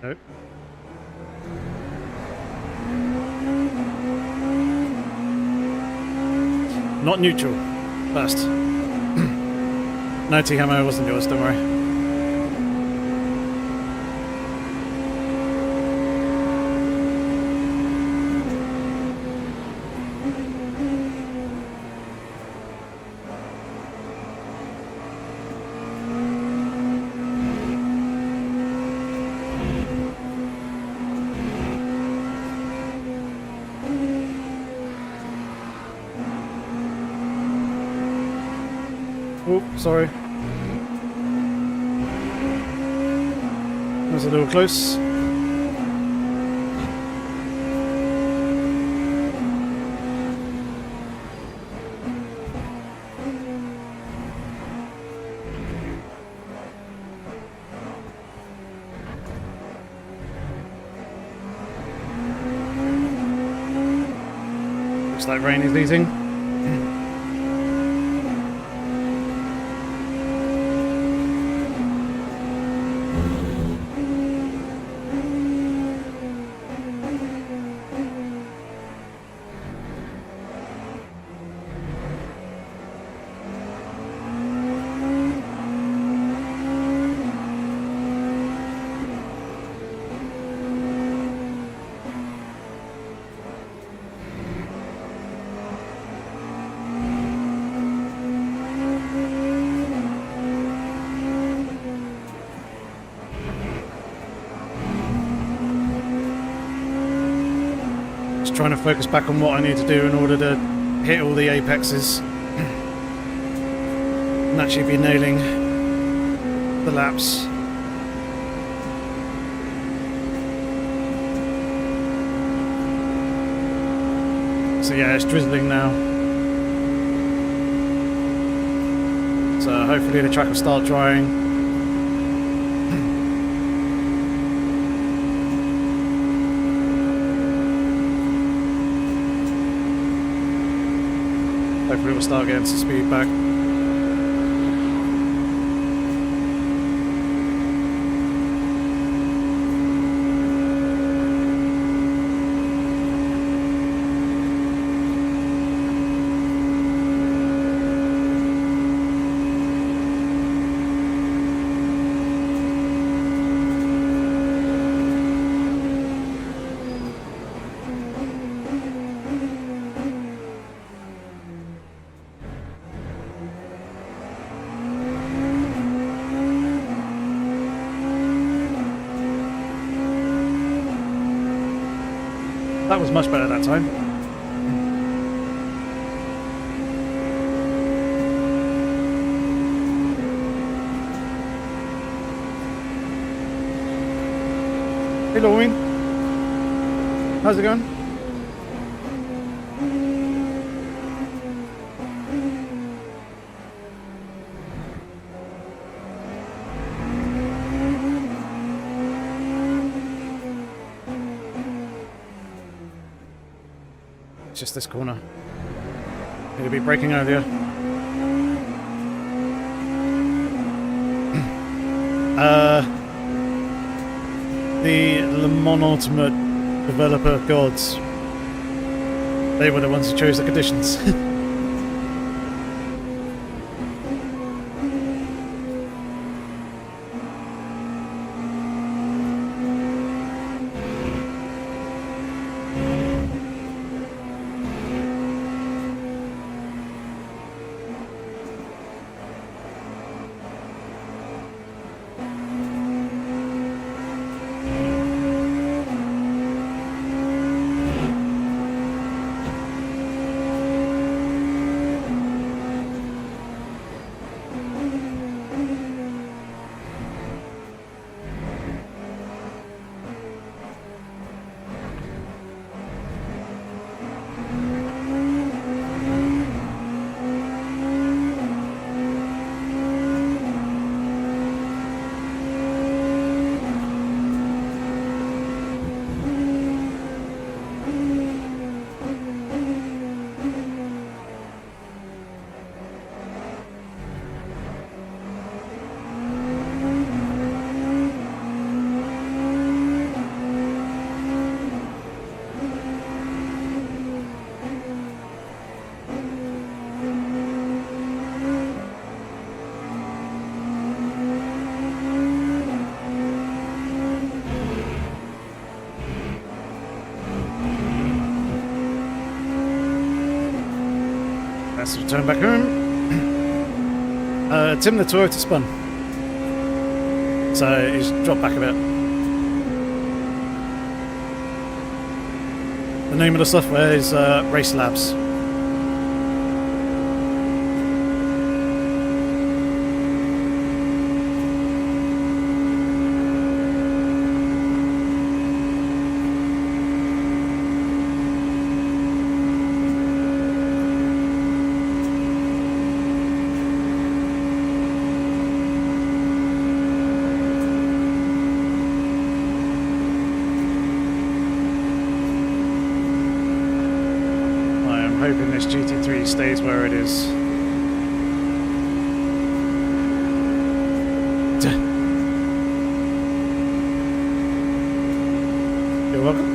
Nope. Not neutral. First. No, T-Hammer wasn't yours, don't worry. Oh, sorry. That was a little close. Looks like rain is easing. Trying to focus back on what I need to do in order to hit all the apexes and actually be nailing the laps. So yeah, it's drizzling now. So hopefully the track will start drying. Hopefully we'll start getting some speed back. That was much better that time. Hey Loreen, how's it going? just this corner. Need to be braking over you. The Le Mans Ultimate developer gods. They were the ones who chose the conditions. Let's return back home. Tim the Toyota spun. So he's dropped back a bit. The name of the software is Race Labs. Hoping this GT3 stays where it is. You're welcome.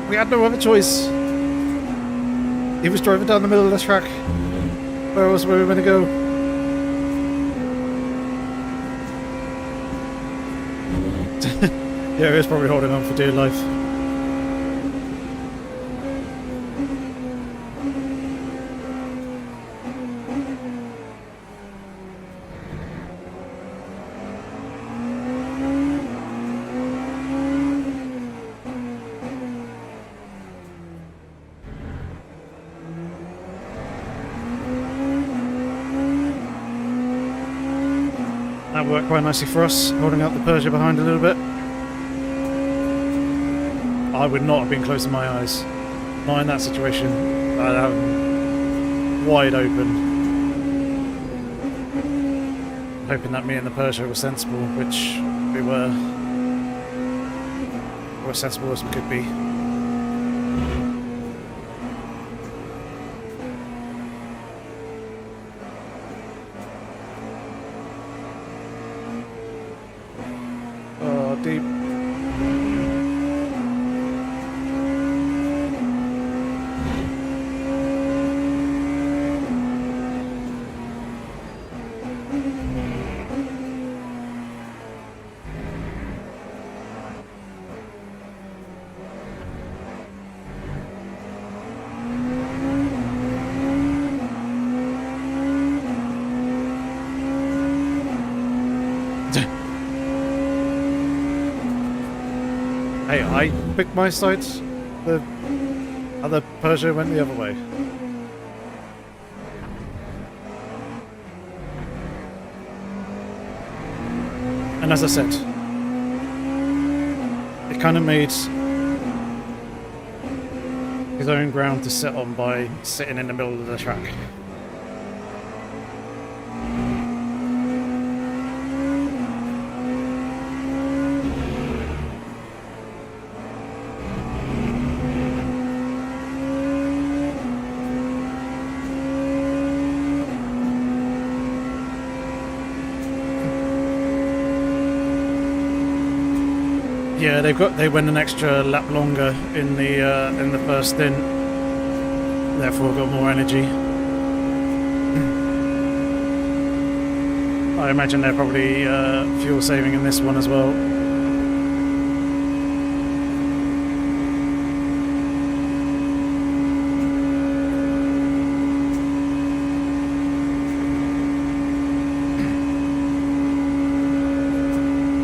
We had no other choice. He was driving down the middle of the track. Where else were we going to go? Yeah, he was probably holding on for dear life. That worked quite nicely for us, holding up the Peugeot behind a little bit. I would not have been closing my eyes. Not in that situation. I'd have them wide open. Hoping that me and the Peugeot were sensible, which we were. We're as sensible as we could be. Deep. Hey, I picked my sides. The other Peugeot went the other way. And as I said, it kind of made his own ground to sit on by sitting in the middle of the track. Yeah, they went an extra lap longer in the first stint, therefore got more energy. I imagine they're probably fuel saving in this one as well.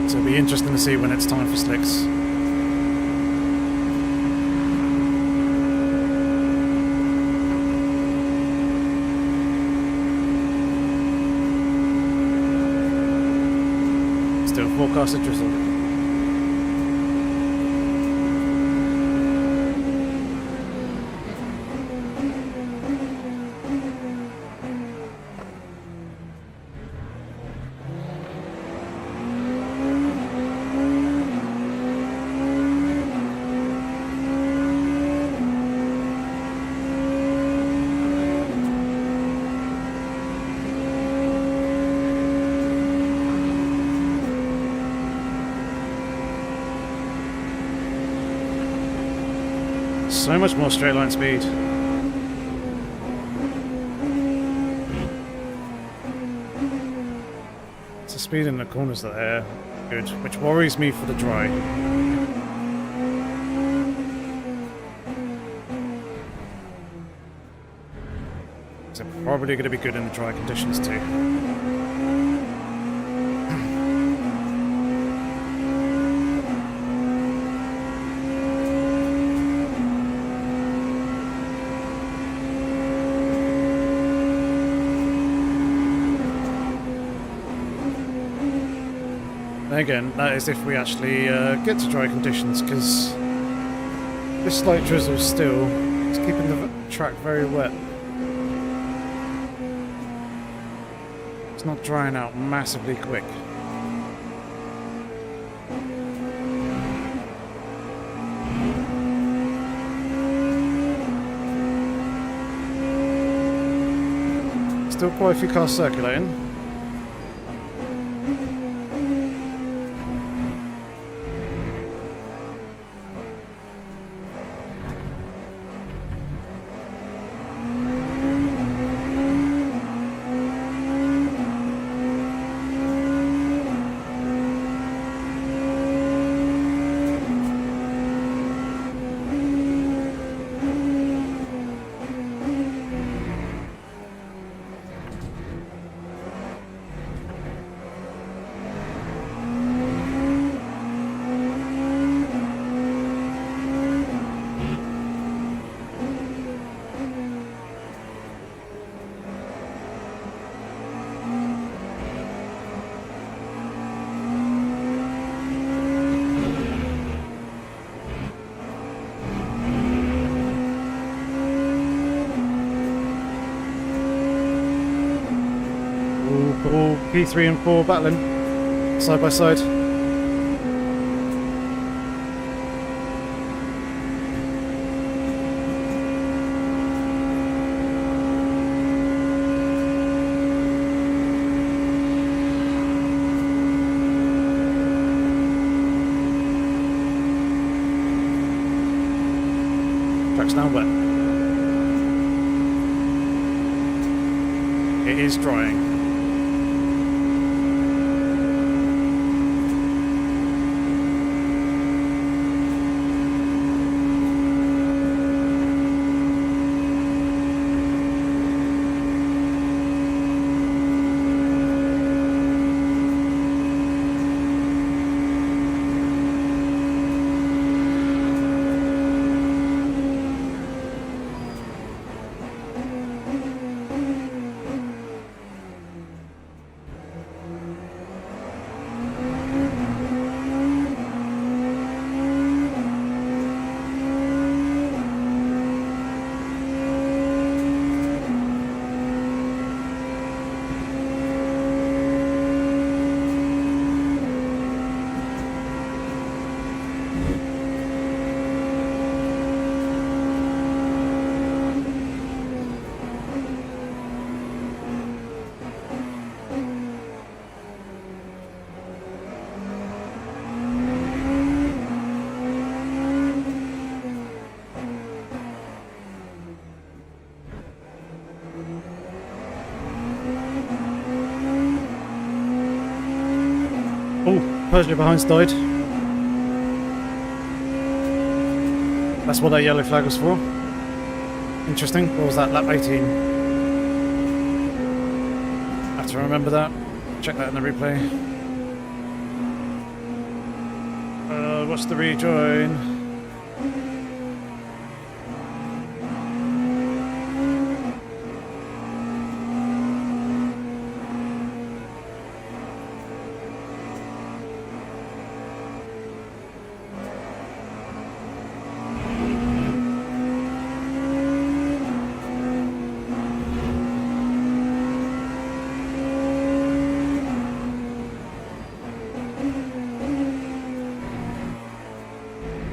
So it'll be interesting to see when it's time for slicks. Still forecasted drizzle. So much more straight line speed. It's the speed in the corners that are good, which worries me for the dry. So probably going to be good in the dry conditions too. Again, that is if we actually get to dry conditions, because this slight drizzle still is keeping the track very wet. It's not drying out massively quick. Still quite a few cars circulating. All P3 and 4 battling side by side. Track's now wet. It is drying. Oh, Persia behind's died. That's what that yellow flag was for. Interesting. What was that? Lap 18. Have to remember that. Check that in the replay. What's the rejoin?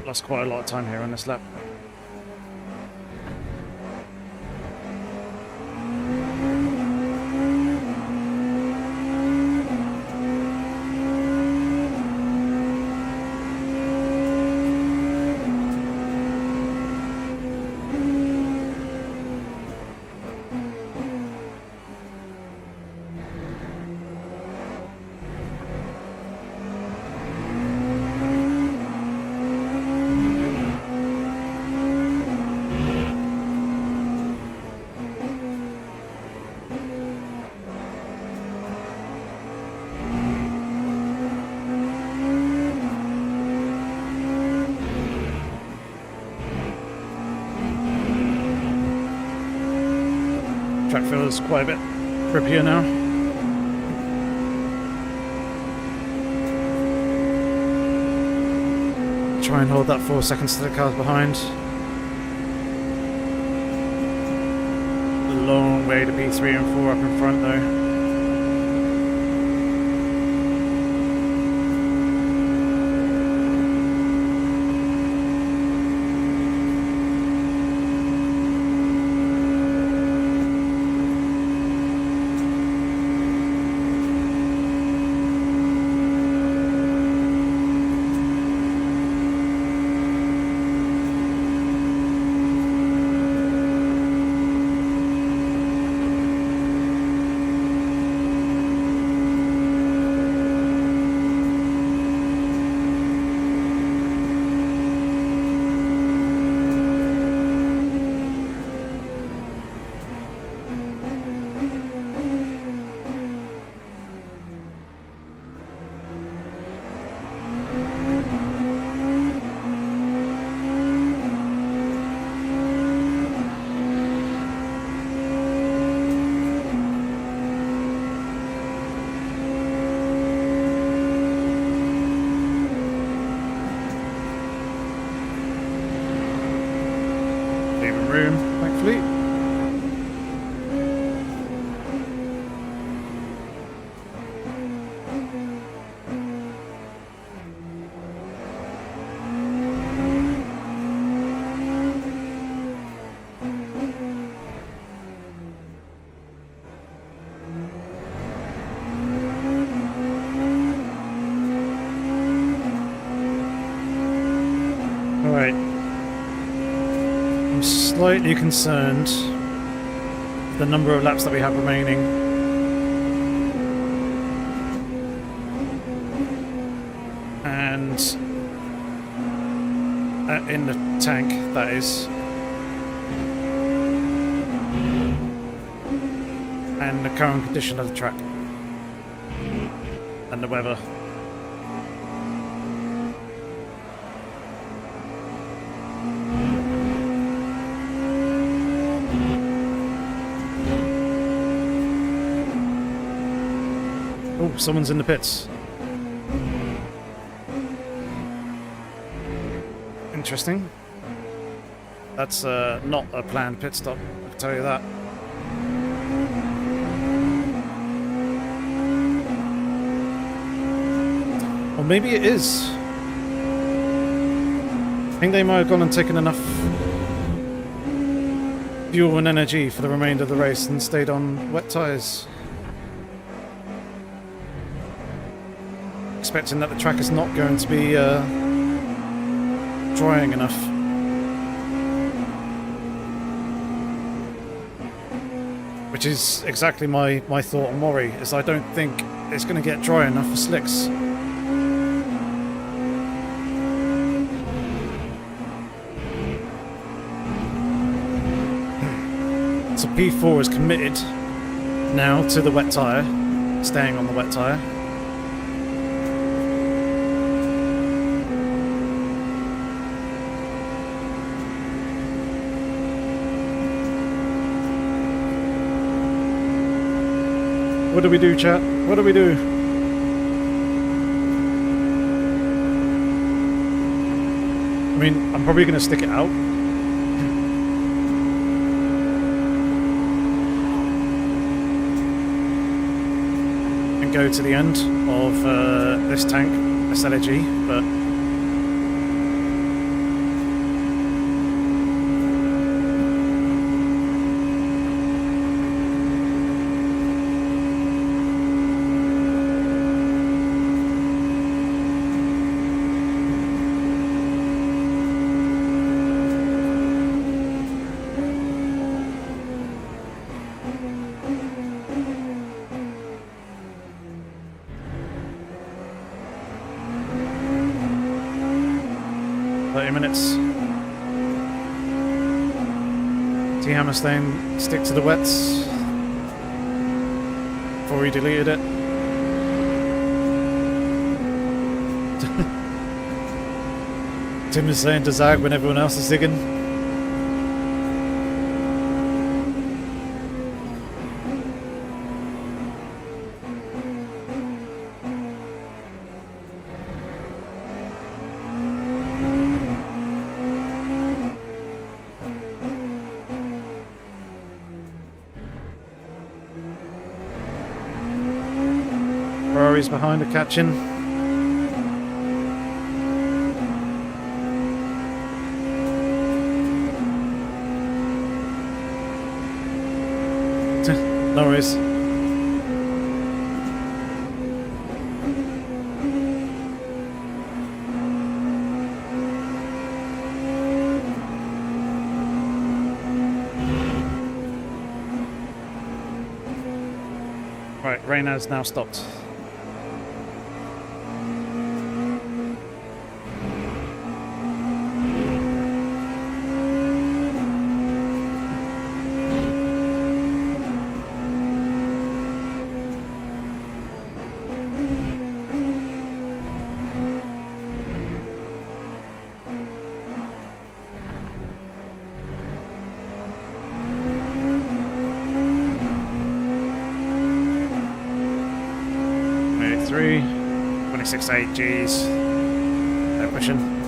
Lost quite a lot of time here on this lap. Track feels quite a bit grippier now. Try and hold that 4 seconds to the cars behind. A long way to P3 and 4 up in front though. Room, thankfully. All right. Slightly concerned the number of laps that we have remaining. And in the tank, that is. And the current condition of the track. And the weather. Oh, someone's in the pits. Interesting. That's not a planned pit stop, I can tell you that. Or maybe it is. I think they might have gone and taken enough fuel and energy for the remainder of the race and stayed on wet tyres. Expecting that the track is not going to be drying enough. Which is exactly my thought and worry, is I don't think it's going to get dry enough for slicks. P4 is committed now to the wet tyre, staying on the wet tyre. What do we do, chat? What do we do? I mean, I'm probably going to stick it out. And go to the end of this tank, this LG, but... minutes. T-Hammer staying, stick to the wets before he deleted it. Tim is saying to zag when everyone else is zigging. Ferrari's behind are catching. No worries. Right, rain has now stopped. Three, 26.8 Gs. They're pushing.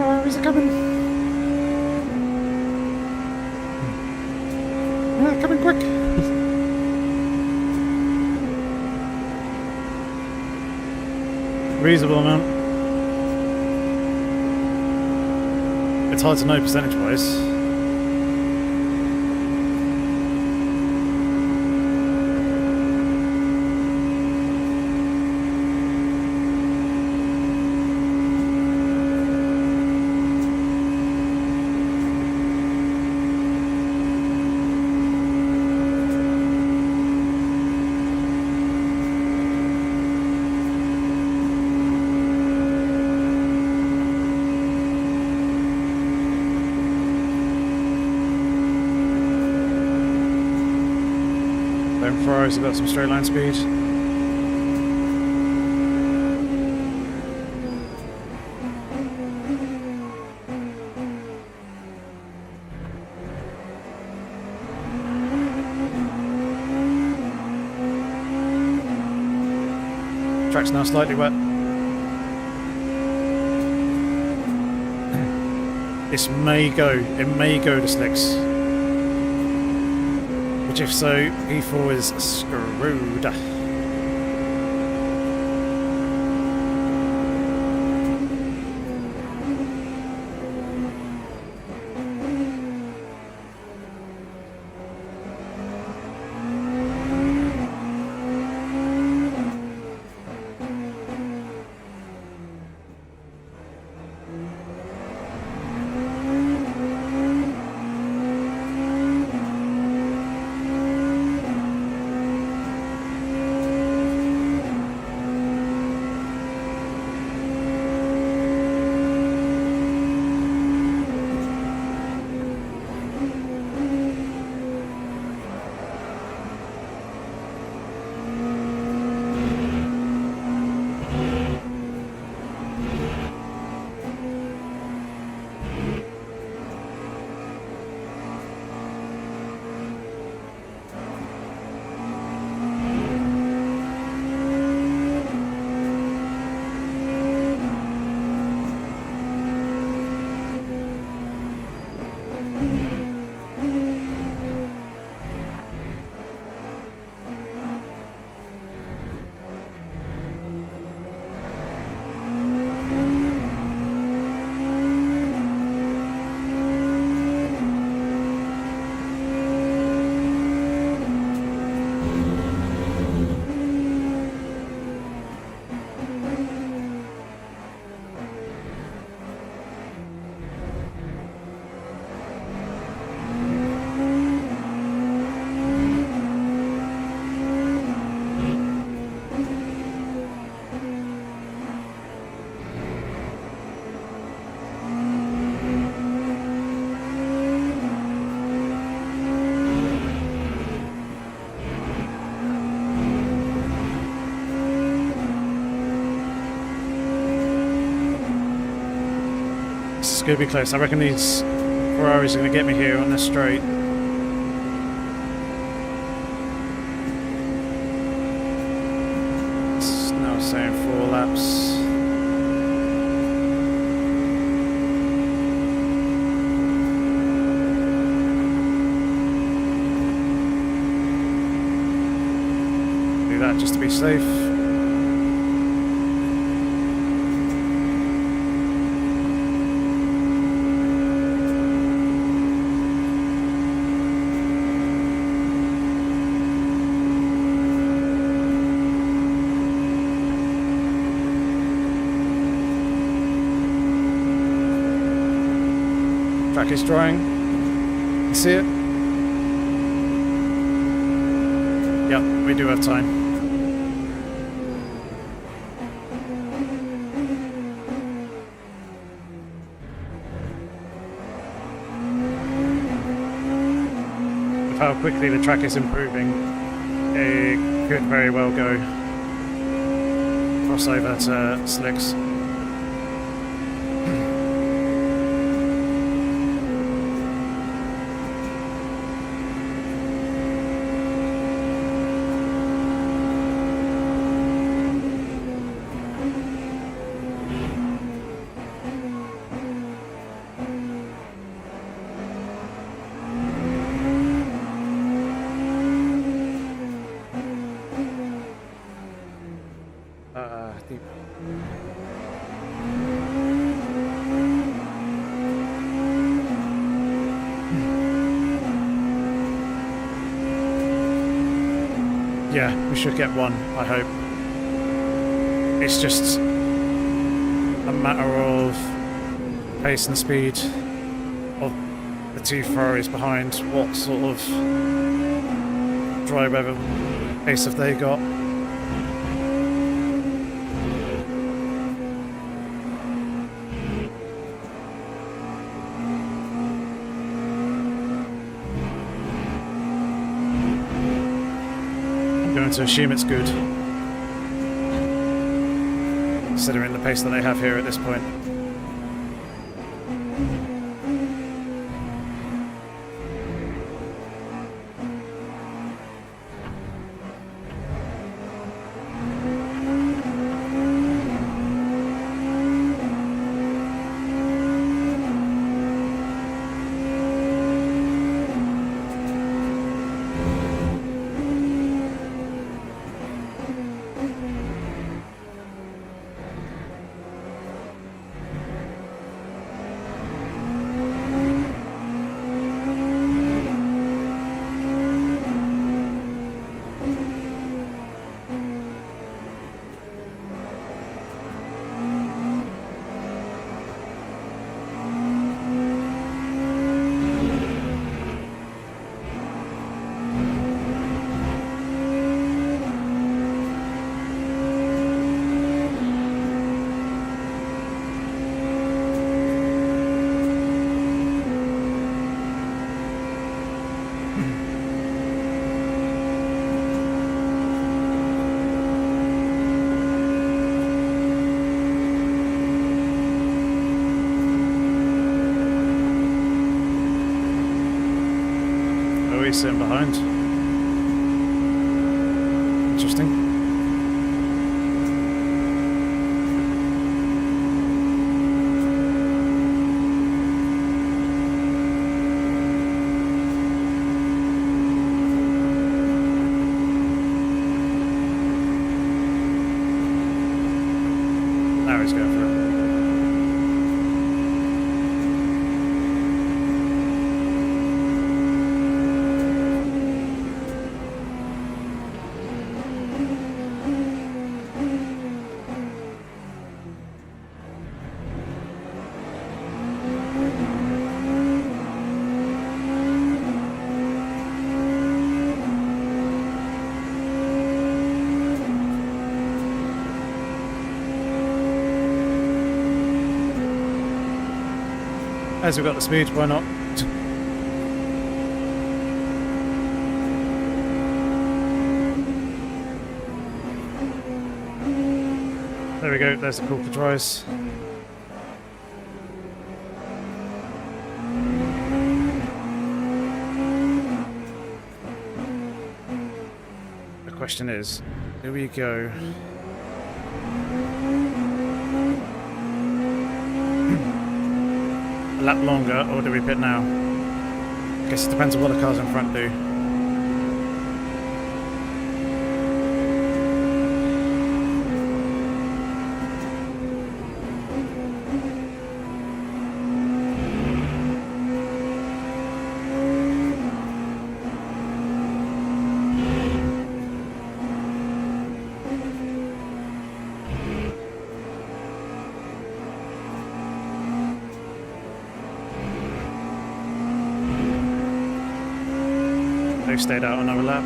Ferraris are coming. Yeah, coming quick. Reasonable amount. It's hard to know percentage-wise. Ferraris have got some straight line speed. Track's now slightly wet. This may go, it may go to slicks. Which, if so, E4 is screwed. is going to be close. I reckon these Ferraris are going to get me here on this straight. It's now saying 4 laps. Do that just to be safe. Track is drying. You see it? Yep, we do have time. With how quickly the track is improving, it could very well go crossover to slicks. Deep. Yeah, we should get one, I hope. It's just a matter of pace and speed of the 2 Ferraris behind. What sort of dry weather pace have they got? To assume it's good, considering the pace that they have here at this point. Sitting behind. Interesting. Now he's going for it. As we've got the speed, why not? There we go, there's the call for dries. question is, do we go... a lap longer, or do we pit now? I guess it depends on what the cars in front do. They stayed out another lap.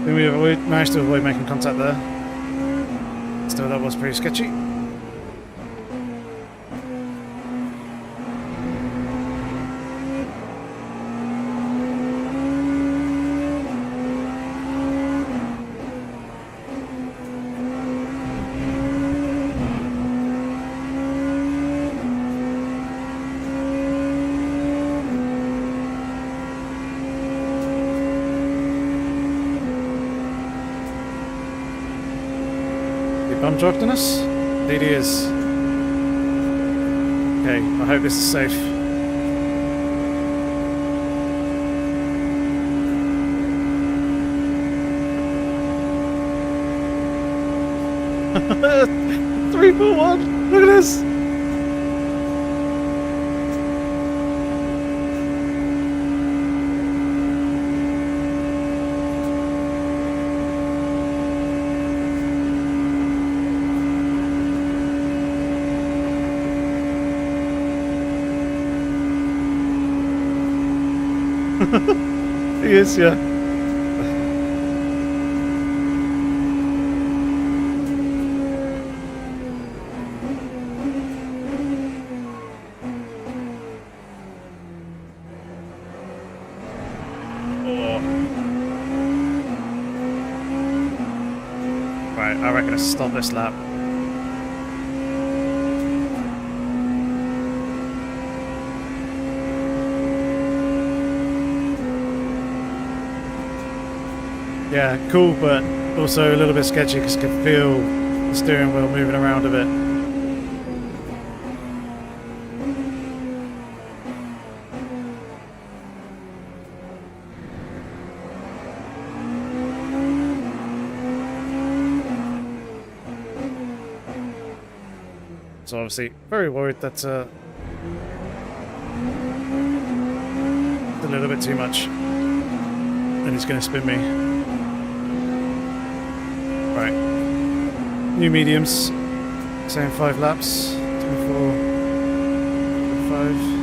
We managed to avoid making contact there. Still, that was pretty sketchy. Bum dropped on us? Indeed he is. Okay, I hope this is safe. Three, four, one. Look at this. He is, yeah. Right, I reckon I stop this lap. Yeah, cool, but also a little bit sketchy because you can feel the steering wheel moving around a bit. So obviously, very worried that a little bit too much and it's going to spin me. Right, new mediums, same 5 laps, 24, 5.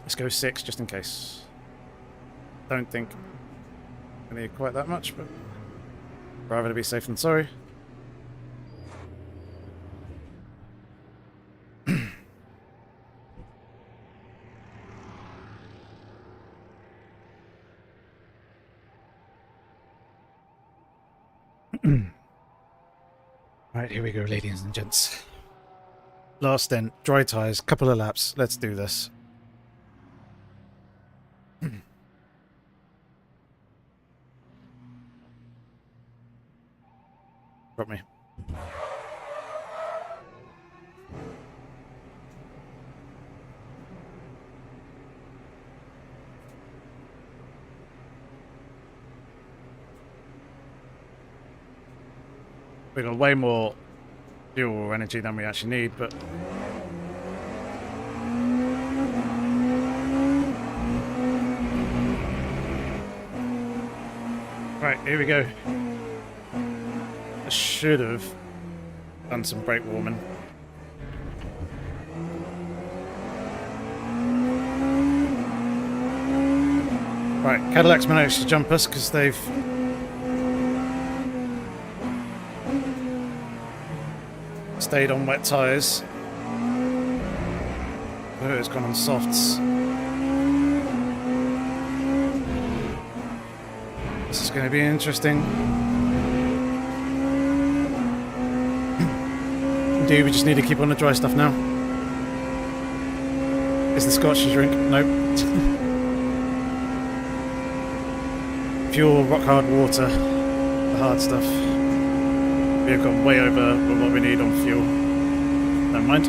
Let's go 6 just in case. Don't think I need quite that much, but rather to be safe than sorry. Right, here we go, ladies and gents. Last stint, dry tyres, couple of laps. Let's do this. Drop me. We got way more fuel or energy than we actually need, but right, here we go. I should have done some brake warming. Right, Cadillac's managed to jump us because they've stayed on wet tyres. Oh, it's gone on softs. This is going to be interesting. Do we just need to keep on the dry stuff now? Is the scotch a drink? Nope. Pure rock hard water. The hard stuff. We've gone way over what we need on fuel. Never mind.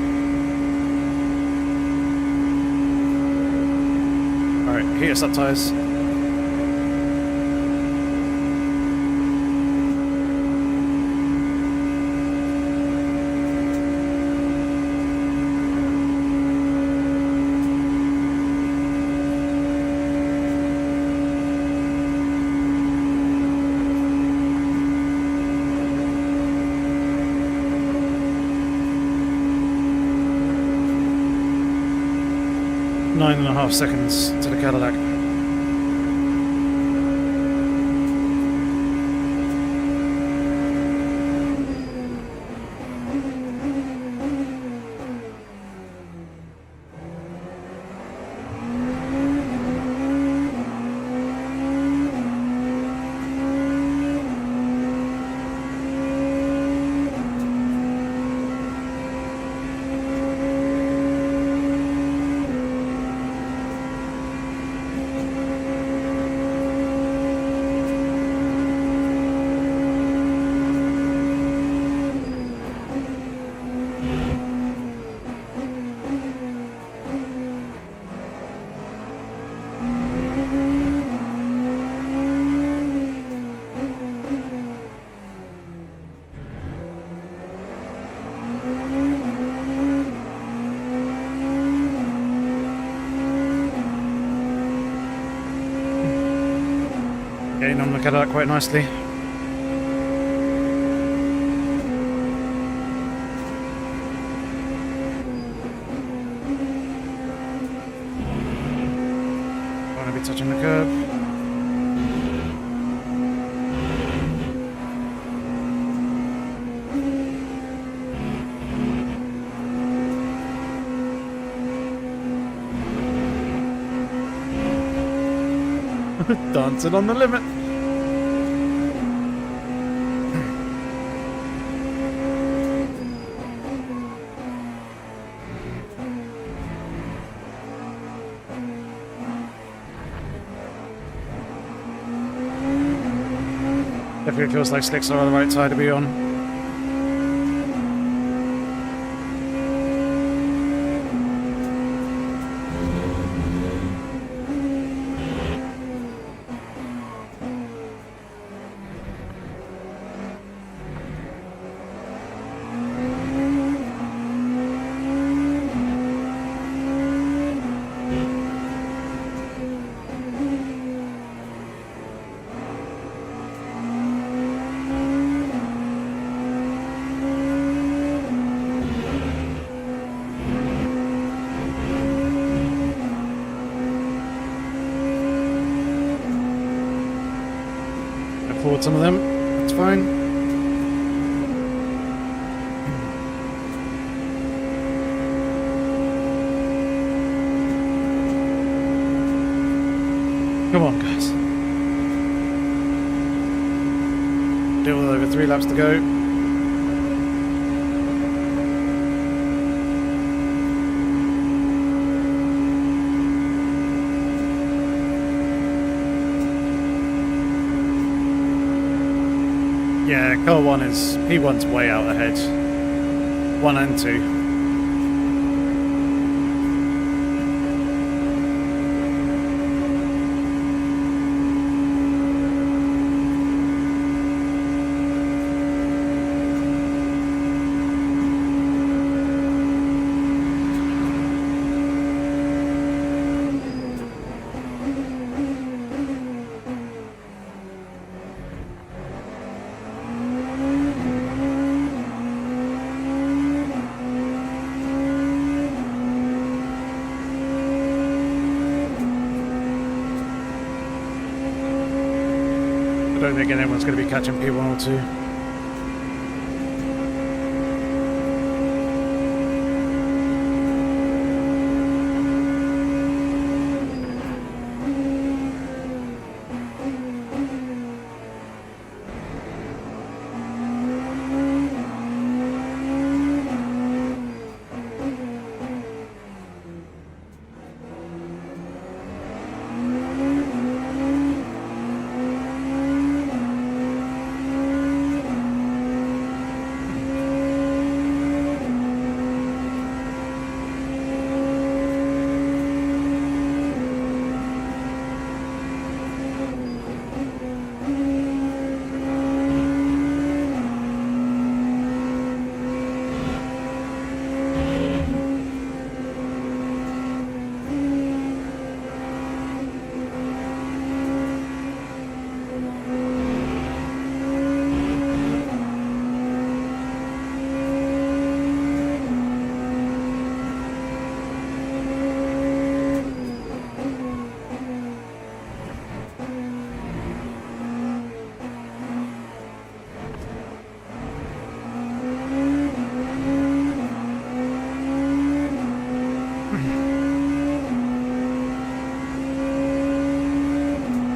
Alright, heat us up tyres. Nine and a half seconds to the Cadillac. Getting on the Cadillac quite nicely. Want to be touching the curb. Dancing on the limit. Definitely feels like slicks are on the right side to be on. Forward some of them, that's fine. Come on, guys. Still with over 3 laps to go. car 1 is... P1's way out ahead. 1 and 2. I don't think anyone's going to be catching P1 or 2.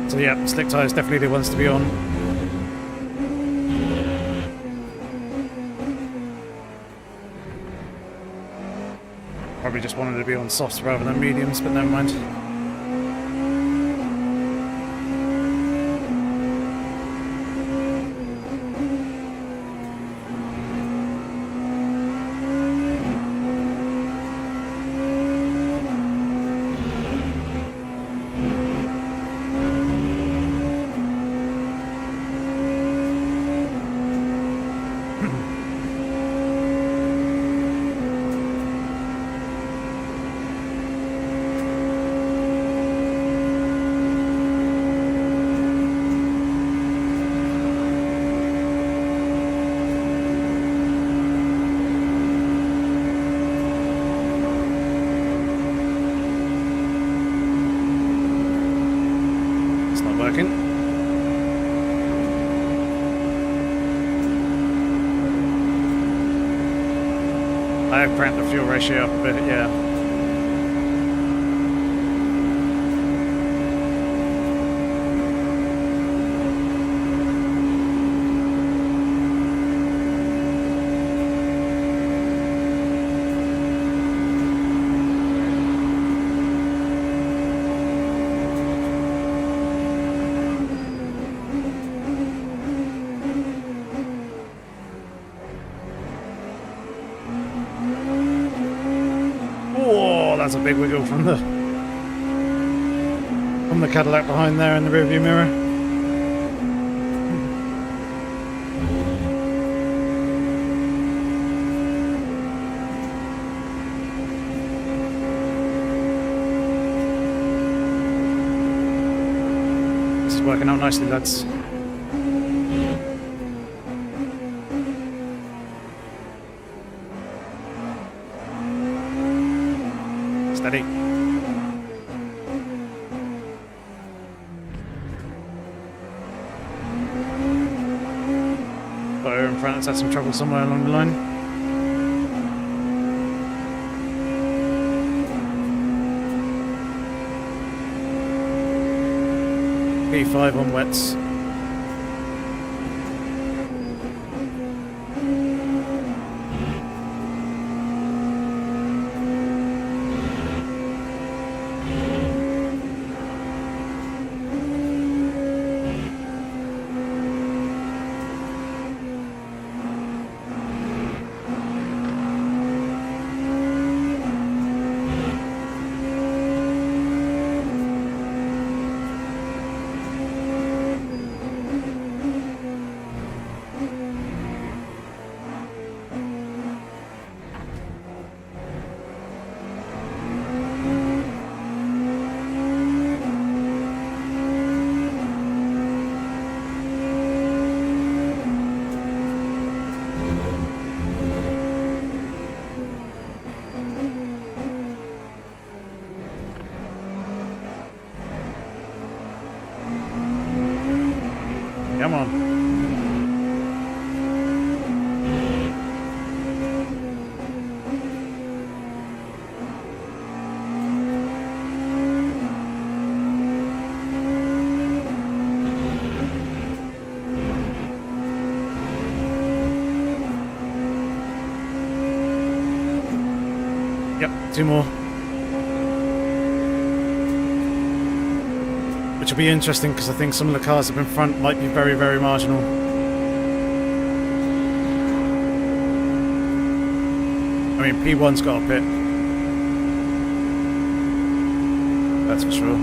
So yeah, slick tyres definitely the ones to be on. Probably just wanted to be on softs rather than mediums, but never mind. I have cranked the fuel ratio up a bit, yeah. That's a big wiggle from the Cadillac behind there in the rearview mirror. This is working out nicely, lads. Steady. Fire in front, it's had some trouble somewhere along the line. P5 on wets. Yep, 2 more. Which will be interesting because I think some of the cars up in front might be very, very marginal. I mean, P1's got a pit. That's for sure.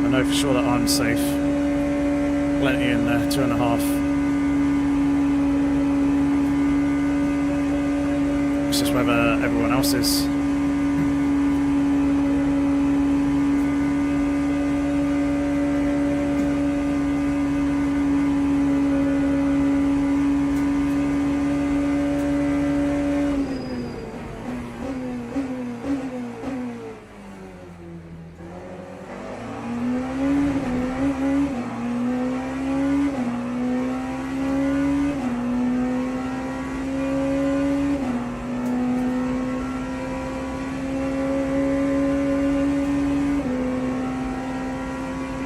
I know for sure that I'm safe. Plenty in there, 2.5. It's just whether everyone else is.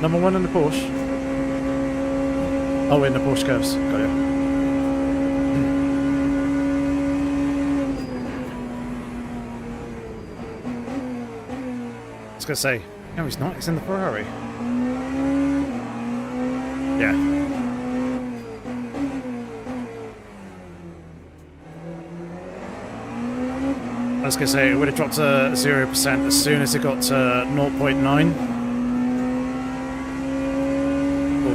Number 1 in the Porsche. Oh, in the Porsche curves. Got it. I was going to say, no, he's not. He's in the Ferrari. Yeah. I was going to say, it would have dropped to 0% as soon as it got to 0.9.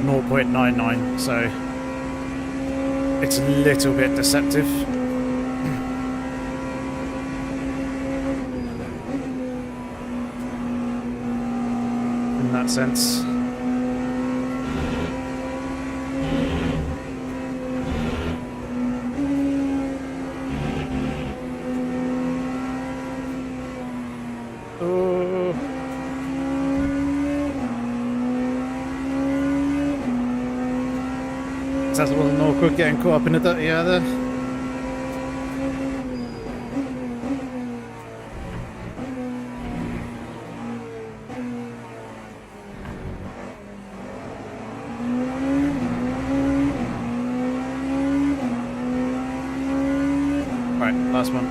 0.99, so it's a little bit deceptive in that sense. Sounds a little awkward getting caught up in the dirty air there. Right, last one.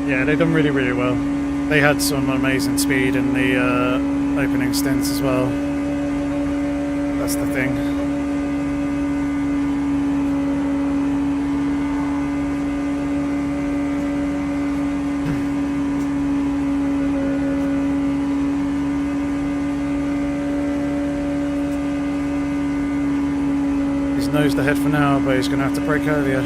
Yeah, they've done really, really well. They had some amazing speed in the opening stints as well. That's the thing. He's nosed ahead for now, but he's going to have to brake earlier.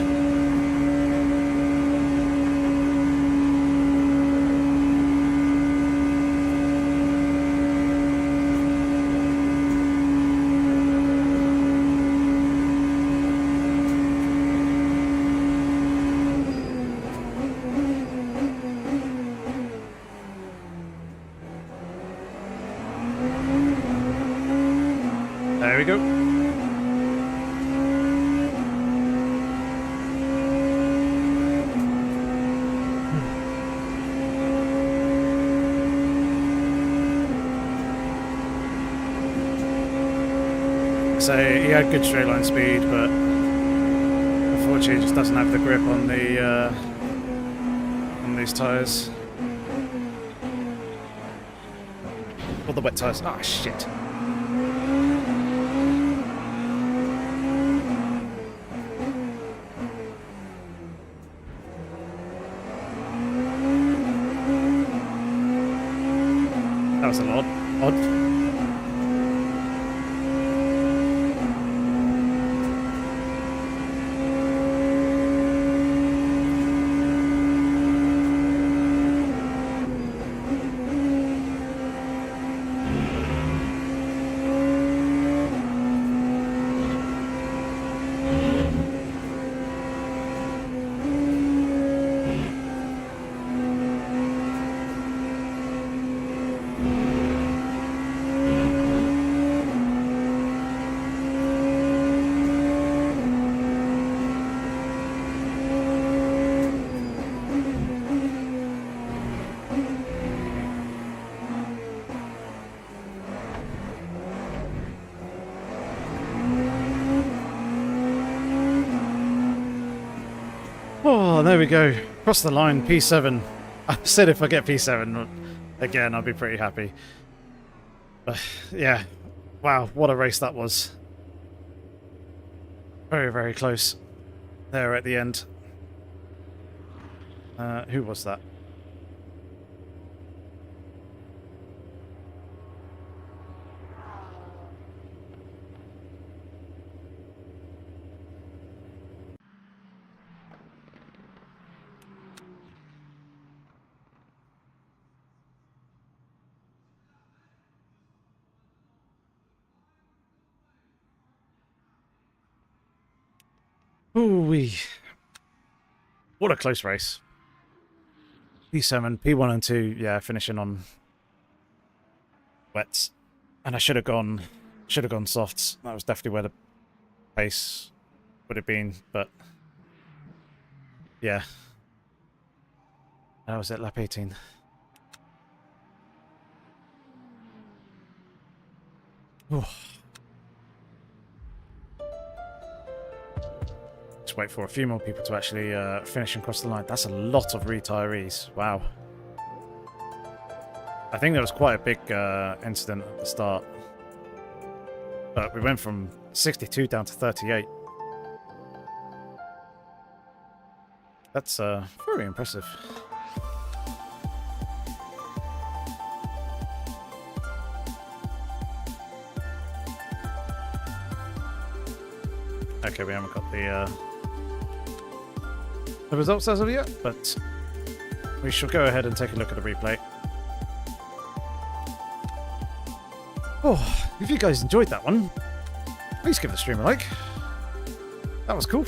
There we go. So he had good straight line speed, but unfortunately he just doesn't have the grip on the on these tyres. Or the wet tyres. Ah, shit. was a lot odd. Oh, there we go. Cross the line, P7. I said if I get P7 again, I'll be pretty happy. But yeah, wow, what a race that was. Very, very close there at the end. Who was that? Ooh-wee. What a close race. P7, P1 and 2, yeah, finishing on wets. And I should have gone softs. That was definitely where the pace would have been, but yeah. That was at lap 18. Ooh. Just wait for a few more people to actually finish and cross the line. That's a lot of retirees. Wow. I think there was quite a big incident at the start. But we went from 62 down to 38. That's very impressive. Okay, we haven't got the results as of yet, but we shall go ahead and take a look at the replay. Oh, if you guys enjoyed that one, please give the stream a like. That was cool.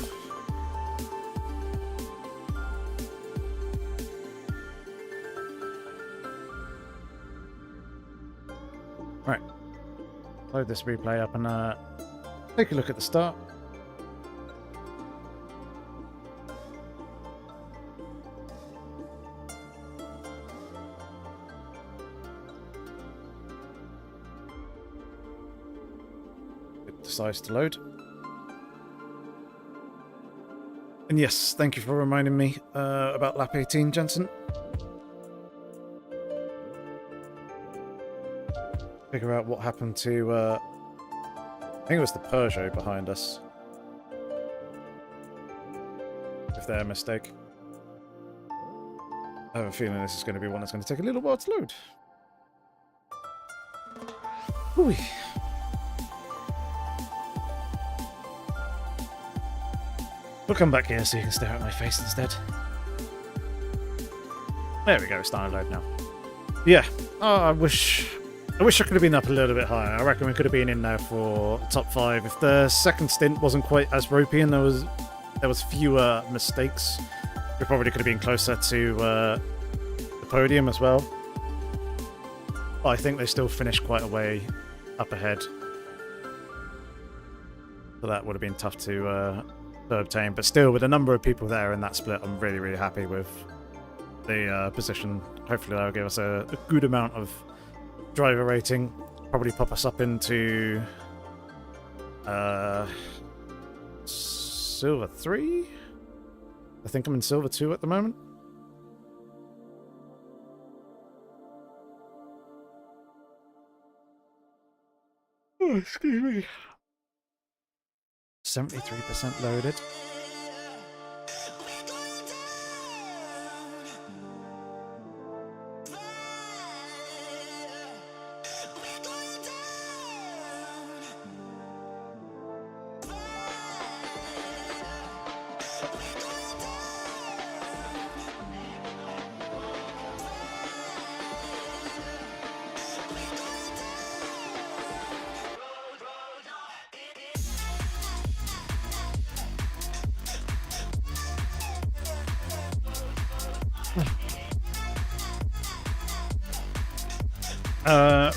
Right, load this replay up and take a look at the start. Decides to load. And yes, thank you for reminding me about lap 18, Jensen. Figure out what happened to I think it was the Peugeot behind us. If they're a mistake. I have a feeling this is going to be one that's going to take a little while to load. Ooh. We'll come back here so you can stare at my face instead. There we go, it's starting to load now. Yeah, I wish I could have been up a little bit higher. I reckon we could have been in there for top 5. If the second stint wasn't quite as ropey and there was fewer mistakes, we probably could have been closer to the podium as well. But I think they still finished quite a way up ahead. So that would have been tough to obtain, but still, with a number of people there in that split, I'm really, really happy with the position. Hopefully that'll give us a good amount of driver rating, probably pop us up into Silver 3? I think I'm in Silver 2 at the moment. Oh, excuse me. 73% loaded.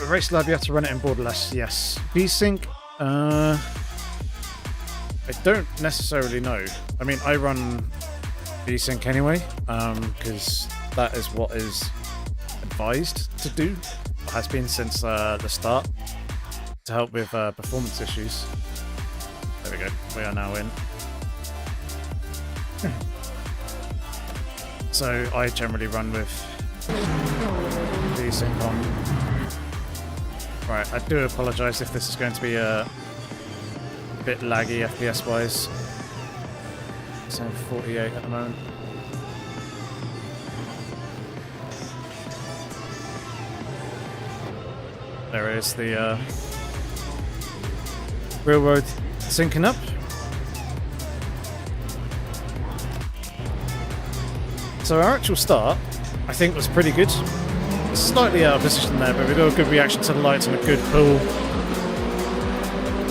Race Lab, you have to run it in borderless. Yes. VSync. I don't necessarily know. I mean, I run VSync anyway, because that is what is advised to do. It has been since the start to help with performance issues. There we go. We are now in. So I generally run with VSync on. Right, I do apologise if this is going to be a bit laggy FPS wise. It's on 48 at the moment. There is the railroad syncing up. So our actual start, I think, was pretty good. Slightly out of position there, but we got a good reaction to the lights and a good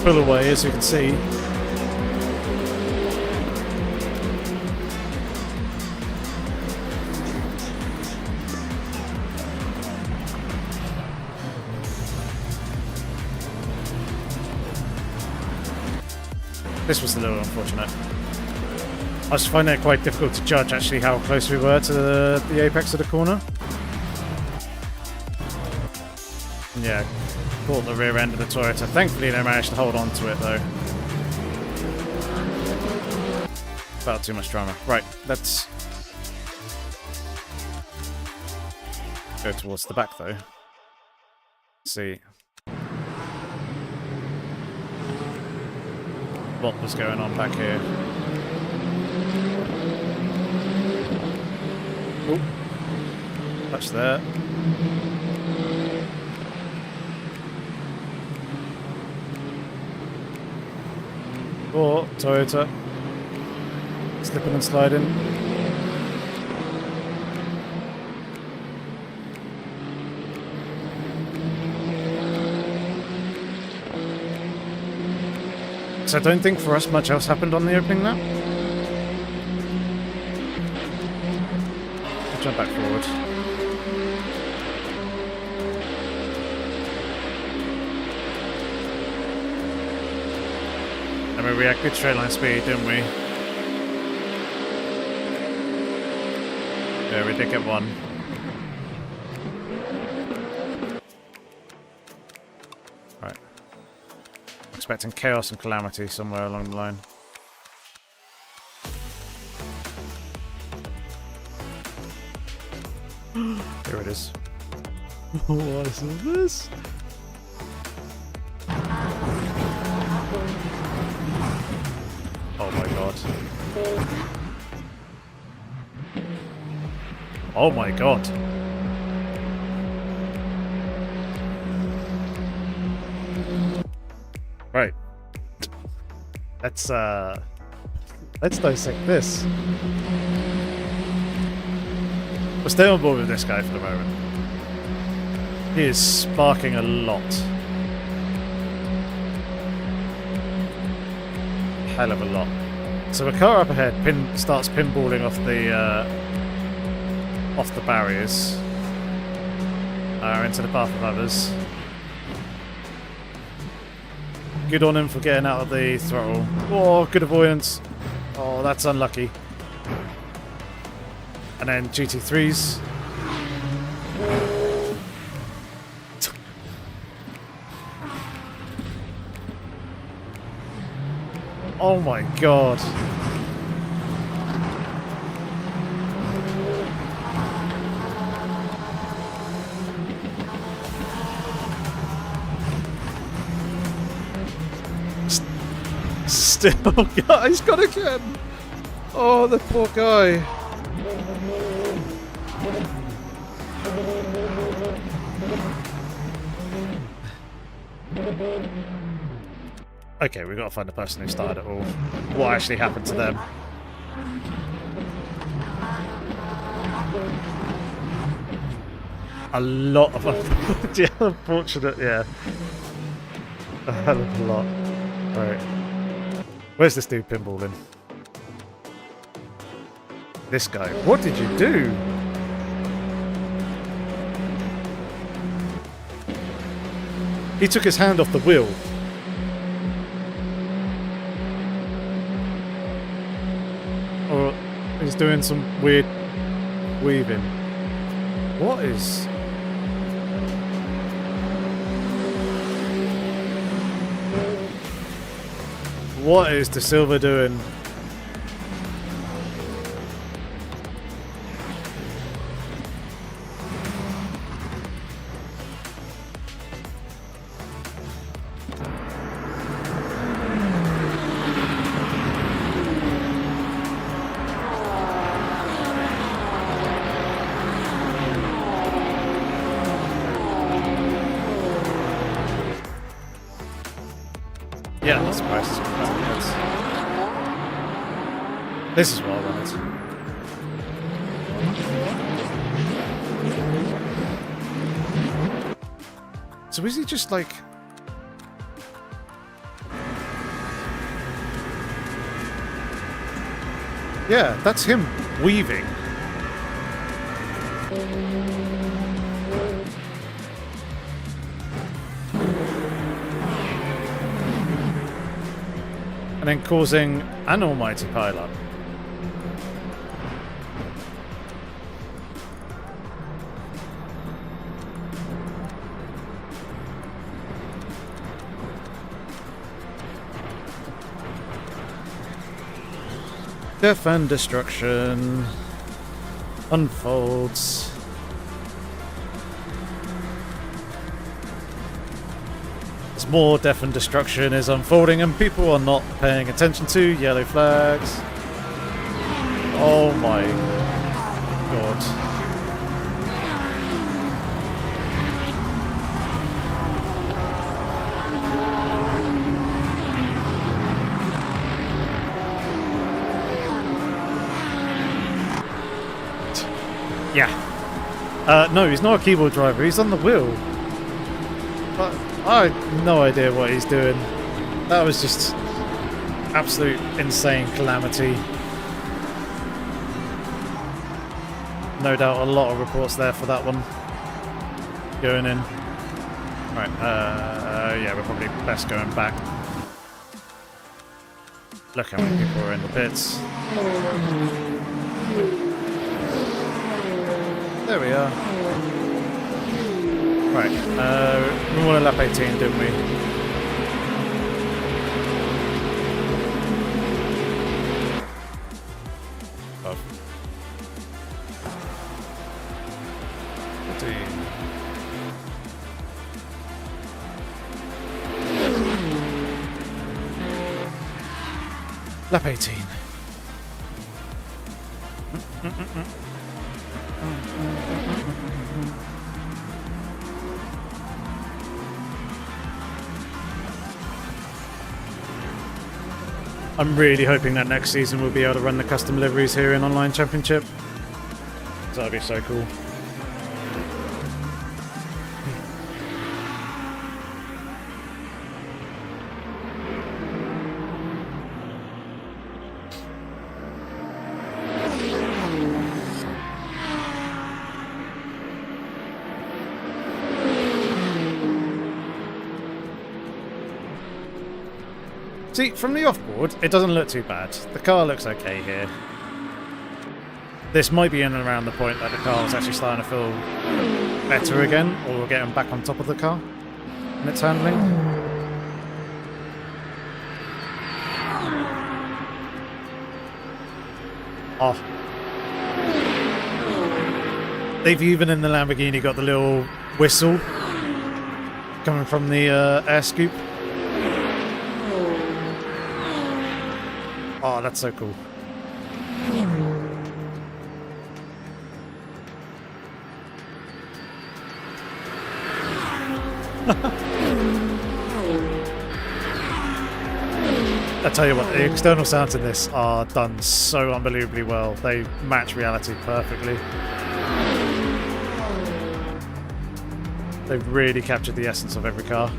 pull away, as you can see. This was a little unfortunate. I was finding it quite difficult to judge actually how close we were to the apex of the corner. Yeah, caught the rear end of the Toyota. Thankfully they managed to hold on to it though. About too much drama. Right, let's go towards the back though. See what was going on back here. Oop. Touch there. Or Toyota. Slipping and sliding. So I don't think for us much else happened on the opening lap. I'll jump back forward. I mean, we had good straight line speed, didn't we? Yeah, we did get one. Right. Expecting chaos and calamity somewhere along the line. Here it is. What is this? Oh my god. Oh my god. Right. Let's dissect this. We'll stay on board with this guy for the moment. He is sparking a lot. Hell of a lot. So a car up ahead starts pinballing off the barriers into the path of others. Good on him for getting out of the throttle. Oh, good avoidance. Oh, that's unlucky. And then GT3s. Oh my god. Still, he's got again. Oh, the poor guy. Okay, we've got to find the person who started it all. What actually happened to them? A lot of yeah, unfortunate, yeah. A hell of a lot. Right. Where's this dude pinballing? This guy. What did you do? He took his hand off the wheel. Or he's doing some weird weaving. What is... What is De Silva doing? Yeah, that's surprised. This is what I wanted. So is he just like... Yeah, that's him weaving. And then causing an almighty pileup. Death and destruction unfolds. As more death and destruction is unfolding and people are not paying attention to yellow flags. Oh my god. Yeah. No, he's not a keyboard driver. He's on the wheel. But I have no idea what he's doing. That was just absolute insane calamity. No doubt a lot of reports there for that one. Going in. Right, yeah, we're probably best going back. Look how many people are in the pits. There we are. Right, we wanted lap 18, didn't we? Oh. 14. Lap 18. I'm really hoping that next season we'll be able to run the custom liveries here in Online Championship. That'd be so cool. See, from the offboard, it doesn't look too bad. The car looks okay here. This might be in and around the point that the car is actually starting to feel better again, or we're getting back on top of the car and its handling. Oh. They've even in the Lamborghini got the little whistle coming from the air scoop. Oh, that's so cool. I tell you what, the external sounds in this are done so unbelievably well. They match reality perfectly. They've really captured the essence of every car.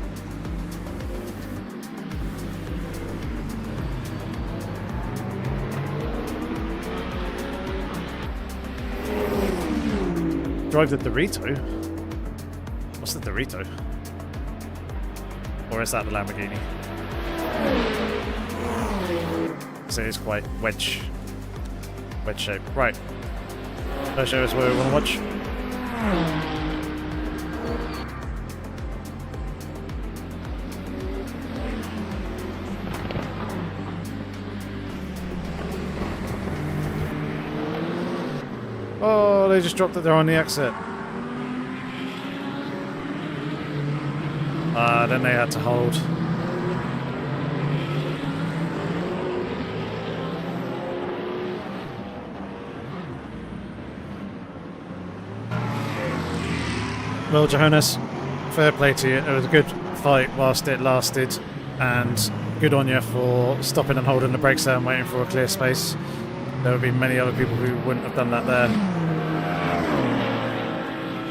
Drive the Dorito? What's the Dorito? Or is that the Lamborghini? So it's quite wedge shape. Right. Shall I show us where we want to watch? Oh, they just dropped it there on the exit. Then they had to hold. Well, Johannes, fair play to you. It was a good fight whilst it lasted, and good on you for stopping and holding the brakes there and waiting for a clear space. There would be many other people who wouldn't have done that there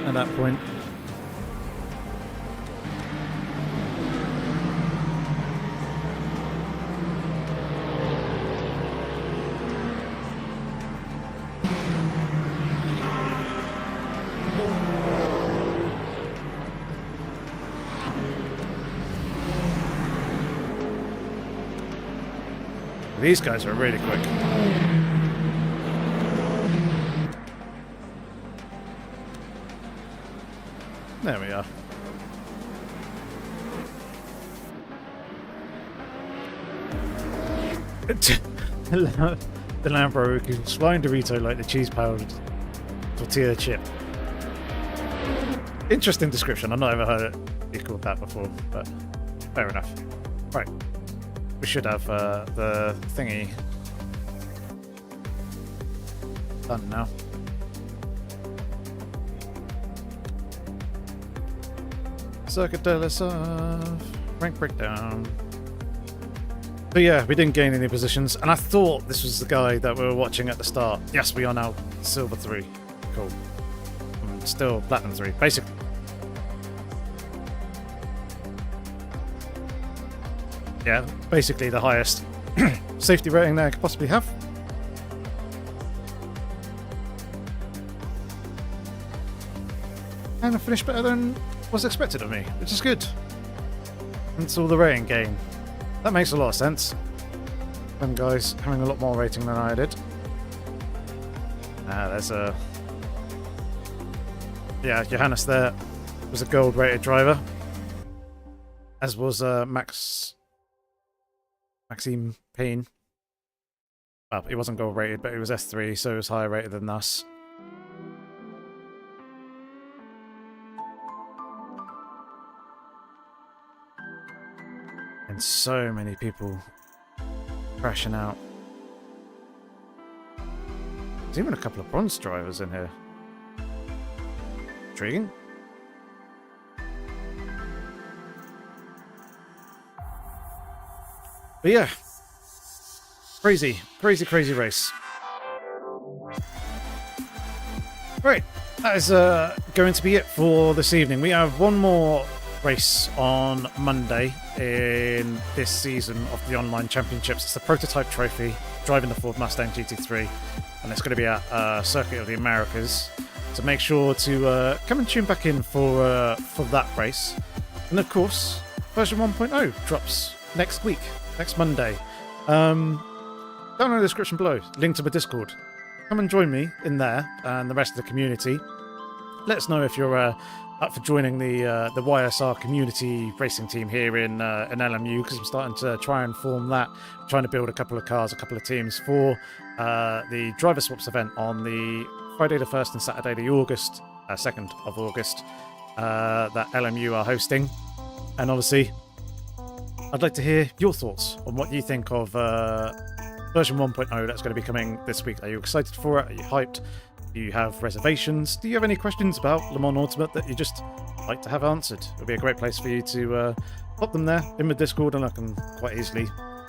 at that point. These guys are really quick. There we are. The Lambo can flying Dorito like the cheese-powered tortilla chip. Interesting description. I've not ever heard it equal that before, but fair enough. Right. We should have the thingy done now. Circuit de la Surf. Rank breakdown. But yeah, we didn't gain any positions, and I thought this was the guy that we were watching at the start. Yes, we are now Silver 3. Cool. Still Platinum 3, basically. Yeah, basically the highest safety rating that I could possibly have. And I finished better than was expected of me, which is good. That's all the rating gain. That makes a lot of sense. Them guys having a lot more rating than I did. There's a... Yeah, Johannes there was a gold rated driver. As was Maxime Payne. Well, he wasn't gold rated, but he was S3, so he was higher rated than us. And so many people crashing out. There's even a couple of bronze drivers in here. Intriguing. But yeah, crazy race. Right, that is going to be it for this evening. We have one more race on Monday in this season of the online championships. It's the Prototype Trophy, driving the Ford Mustang GT3, and it's going to be at Circuit of the Americas. So make sure to come and tune back in for that race. And of course, version 1.0 drops next week. Next Monday. Down in the description below, link to my Discord. Come and join me in there and the rest of the community. Let us know if you're up for joining the YSR community racing team here in LMU, because I'm starting to try and form that. I'm trying to build a couple of cars, a couple of teams for the driver swaps event on the Friday the 1st and Saturday the 2nd of August that LMU are hosting. And obviously, I'd like to hear your thoughts on what you think of version 1.0 that's going to be coming this week. Are you excited for it? Are you hyped? Do you have reservations? Do you have any questions about Le Mans Ultimate that you just like to have answered? It would be a great place for you to pop them there in the Discord, and I can quite easily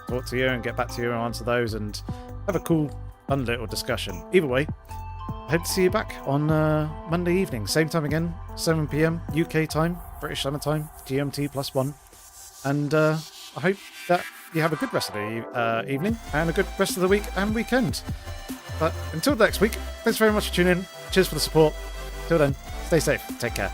talk to you and get back to you and answer those and have a cool, fun little discussion. Either way, I hope to see you back on Monday evening, same time again, 7 PM UK time, British Summer Time, GMT +1. And I hope that you have a good rest of the evening and a good rest of the week and weekend. But until next week, thanks very much for tuning in. Cheers for the support. Till then, stay safe. Take care.